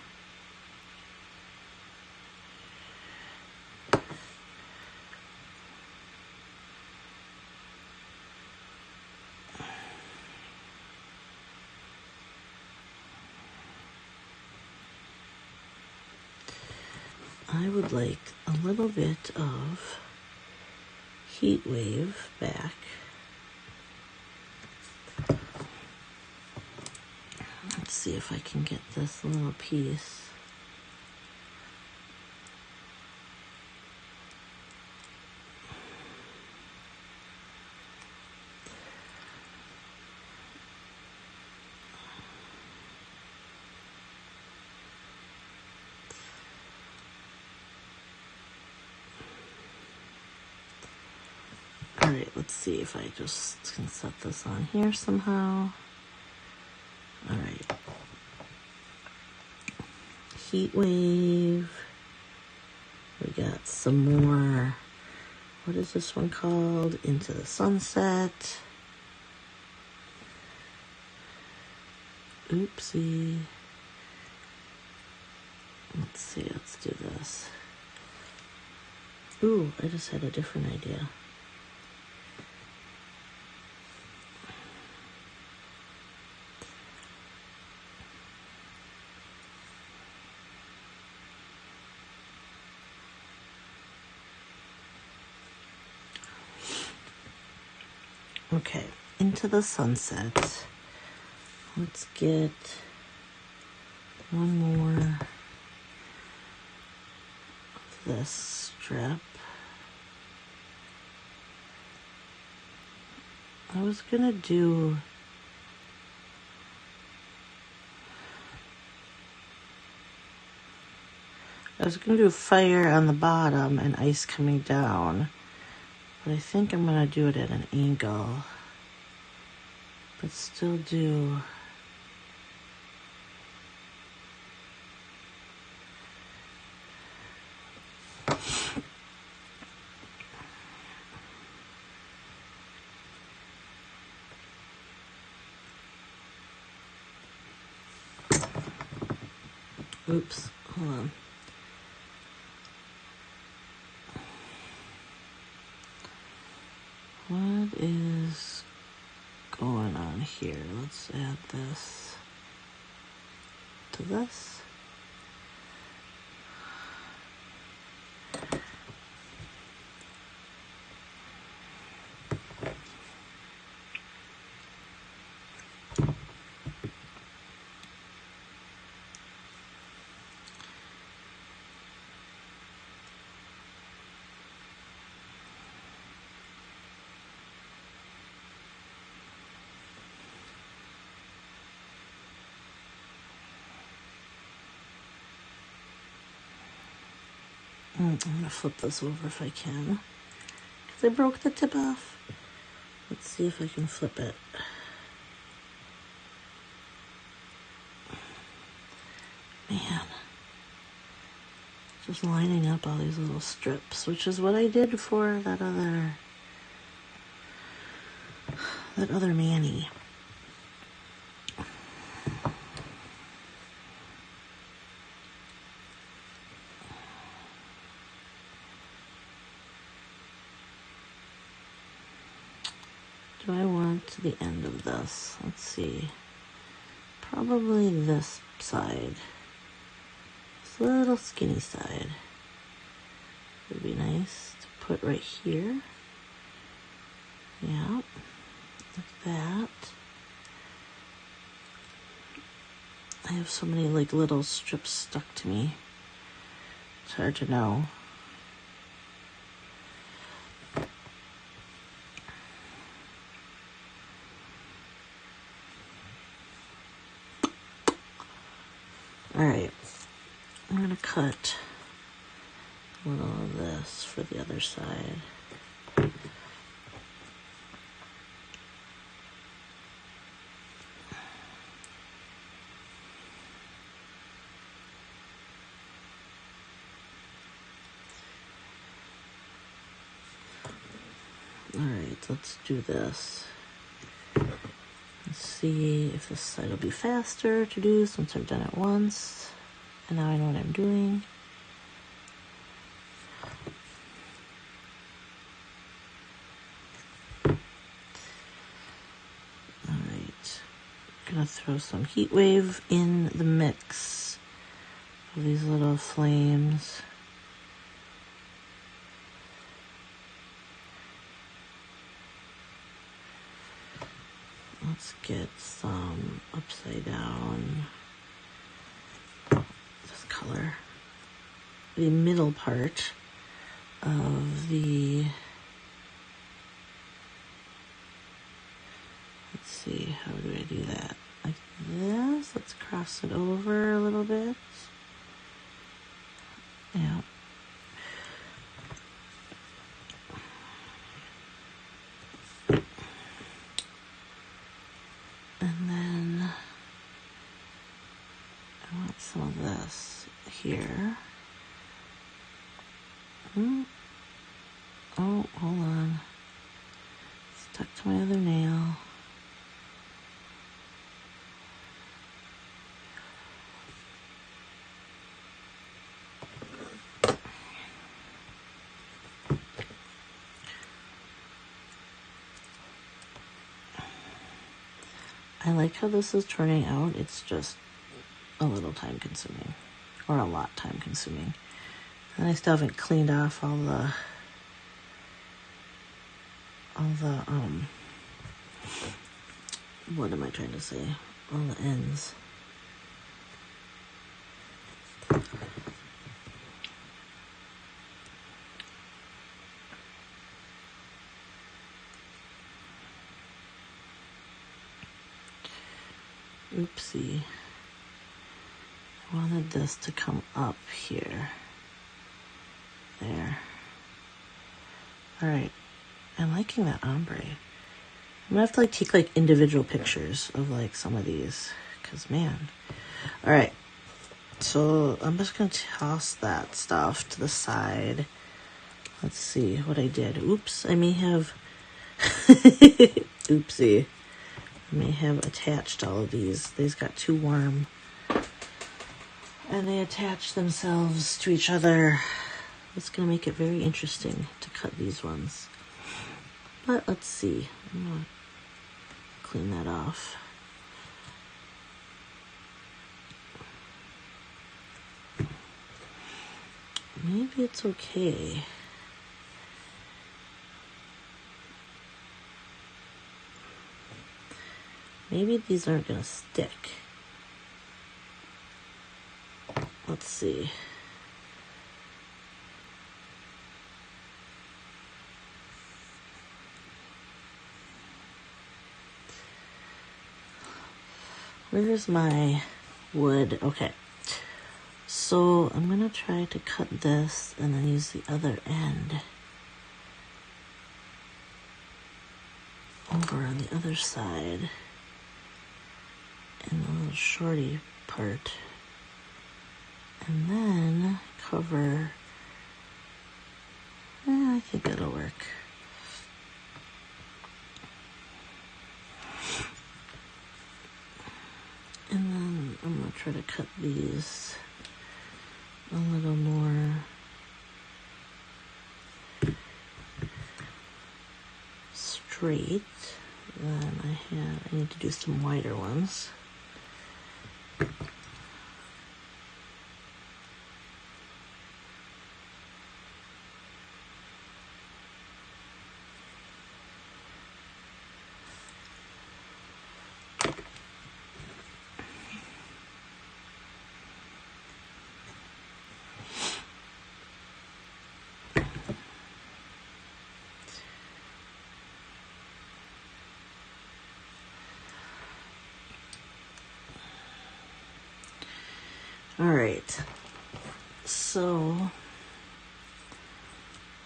I would like a little bit of heat wave back. Let's see if I can get this little piece. All right, let's see if I just can set this on here somehow. All right. Heat wave. We got some more, what is this one called? Into the Sunset. Oopsie. Let's see, let's do this. Ooh, I just had a different idea. Okay, Into the Sunset. Let's get one more of this strip. I was gonna do fire on the bottom and ice coming down, but I think I'm gonna do it at an angle, but still do Oops, hold on. What is going on here? Let's add this to this. I'm gonna flip this over if I can, because I broke the tip off. Let's see if I can flip it. Man, just lining up all these little strips, which is what I did for that other Manny. Do I want the end of this? Let's see. Probably this side. This little skinny side would be nice to put right here. Yeah, like that. I have so many like little strips stuck to me. It's hard to know. Alright, I'm going to cut a little of this for the other side. Alright, let's do this. Let's see if this side will be faster to do since I've done it once. And now I know what I'm doing. Alright. I'm gonna throw some heat wave in the mix of these little flames. Let's get some upside down, this color, the middle part of the, let's see, how do I do that? Like this, let's cross it over a little bit. Yeah. And then I want some of this here. Oh, hold on. Stuck to my other nail. I like how this is turning out. It's just a little time consuming, or a lot time consuming. And I still haven't cleaned off all the what am I trying to say? All the ends. Oopsie. I wanted this to come up here. There. Alright. I'm liking that ombre. I'm gonna have to like take like individual pictures of like some of these. Cause man. Alright. So I'm just gonna toss that stuff to the side. Let's see what I did. Oops, I may have oopsie. I may have attached all of these. These got too warm. I and they attach themselves to each other. It's going to make it very interesting to cut these ones. But let's see. I'm going to clean that off. Maybe it's okay. Maybe these aren't going to stick. Let's see. Where's my wood? Okay. So I'm going to try to cut this and then use the other end over on the other side in the little shorty part. And then cover. I think that'll work. And then I'm going to try to cut these a little more straight than I had. I need to do some wider ones. All right, so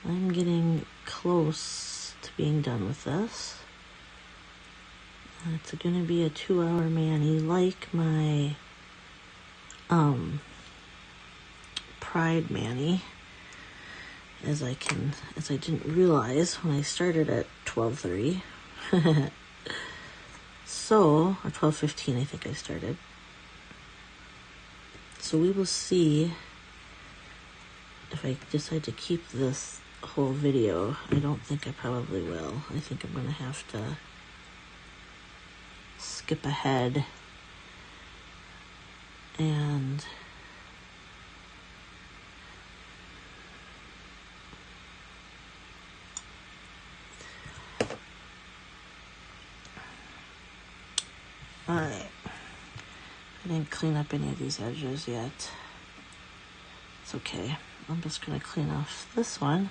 I'm getting close to being done with this. It's going to be a 2-hour mani, like my Pride mani, as I didn't realize when I started at 12:30. So, or 12:15, I think I started. So we will see if I decide to keep this whole video. I don't think I probably will. I think I'm going to have to skip ahead and alright. I didn't clean up any of these edges yet. It's okay. I'm just going to clean off this one.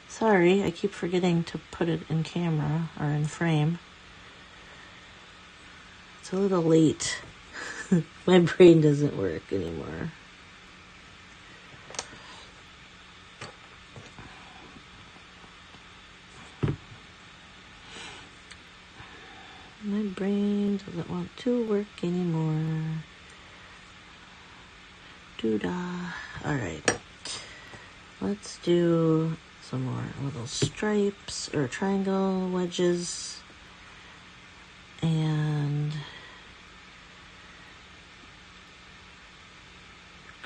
Sorry, I keep forgetting to put it in camera or in frame. It's a little late. My brain doesn't work anymore. My brain doesn't want to work anymore. Doo-dah. Alright. Let's do some more little stripes or triangle wedges. And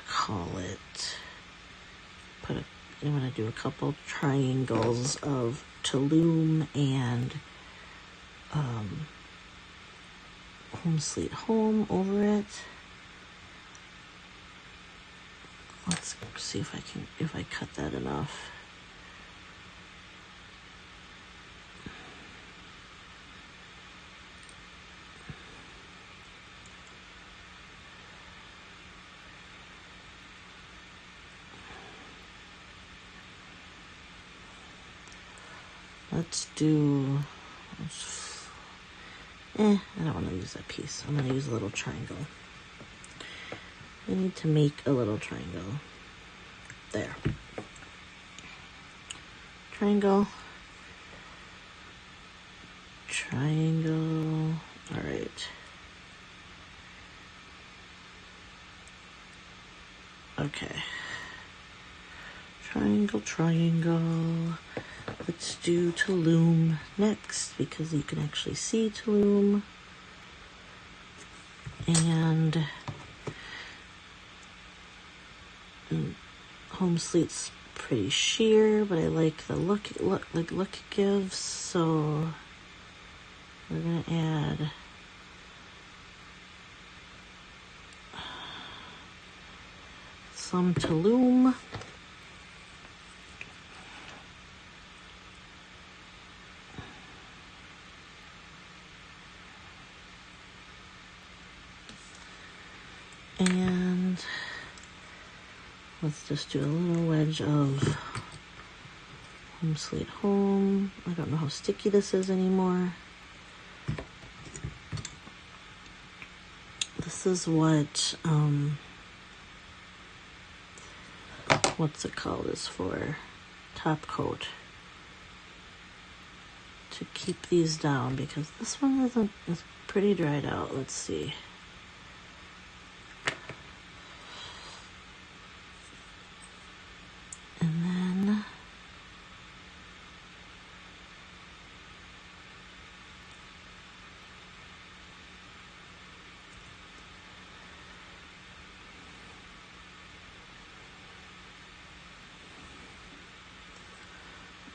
call it. I'm going to do a couple triangles of Tulum and Home Sweet Home over it. Let's see if I cut that enough. I don't want to use that piece. I'm going to use a little triangle. I need to make a little triangle. There. Triangle. Triangle. All right. Okay. Triangle, triangle. Let's do Tulum next because you can actually see Tulum. And And Home Sleet's pretty sheer, but I like the look it gives, so we're gonna add some Tulum. And let's just do a little wedge of Home Sweet Home. I don't know how sticky this is anymore. This is what, what's it called, is for top coat. To keep these down, because this one is pretty dried out. Let's see. And then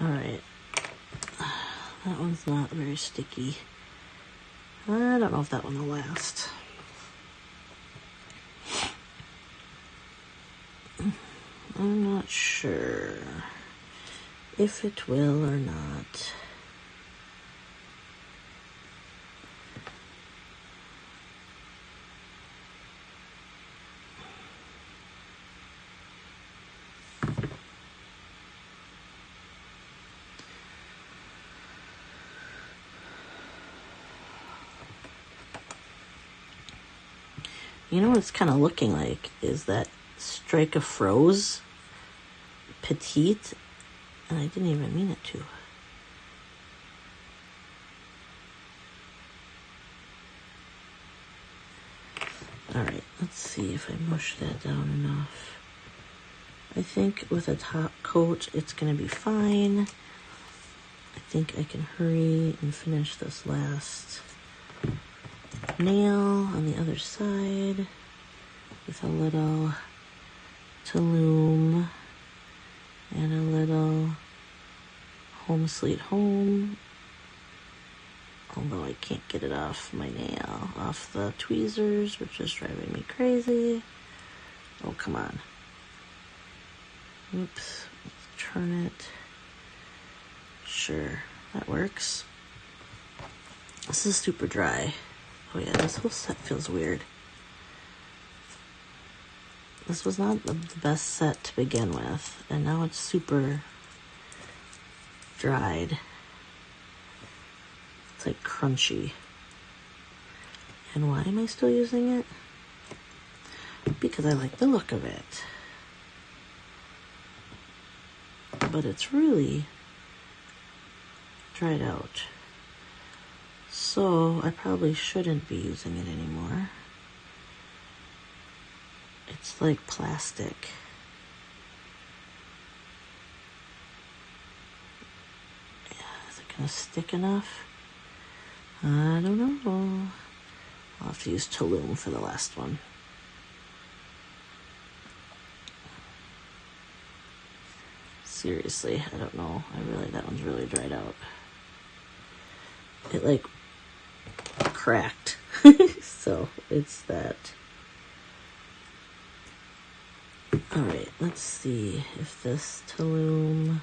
all right, that one's not very sticky. I don't know if that one will last. I'm not sure if it will or not. You know what it's kind of looking like is that Strike of Froze Petite, and I didn't even mean it to. All right, let's see if I mush that down enough. I think with a top coat, it's gonna be fine. I think I can hurry and finish this last nail on the other side with a little Tulum and a little Home Sweet Home. Although I can't get it off my nail, off the tweezers, which is driving me crazy. Oh, come on. Oops, let's turn it. Sure, that works. This is super dry. Oh yeah, this whole set feels weird. This was not the best set to begin with, and now it's super dried. It's like crunchy. And why am I still using it? Because I like the look of it. But it's really dried out. So I probably shouldn't be using it anymore. It's like plastic. Yeah, is it gonna stick enough? I don't know. I'll have to use Tulum for the last one. Seriously, I don't know. That one's really dried out. It like cracked. So it's that. All right, let's see if this Tulum,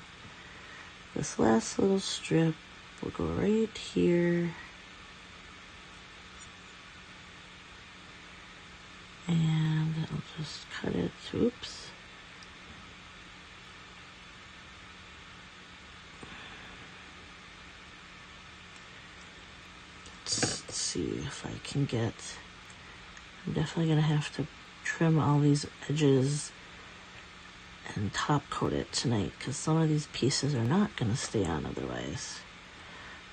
this last little strip will go right here. And I'll just cut it. Oops. Let's see if I can get, I'm definitely gonna have to trim all these edges and top coat it tonight because some of these pieces are not gonna stay on otherwise.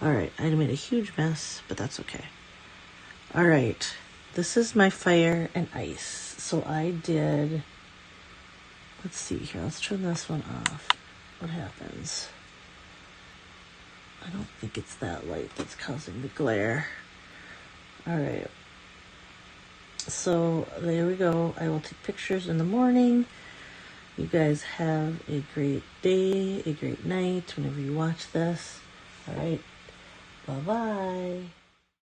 All right, I made a huge mess, but that's okay. All right, this is my fire and ice. So I did, let's see here, let's turn this one off. What happens? I don't think it's that light that's causing the glare. All right. So there we go. I will take pictures in the morning You guys have a great day, a great night whenever you watch this. All right. Bye-bye.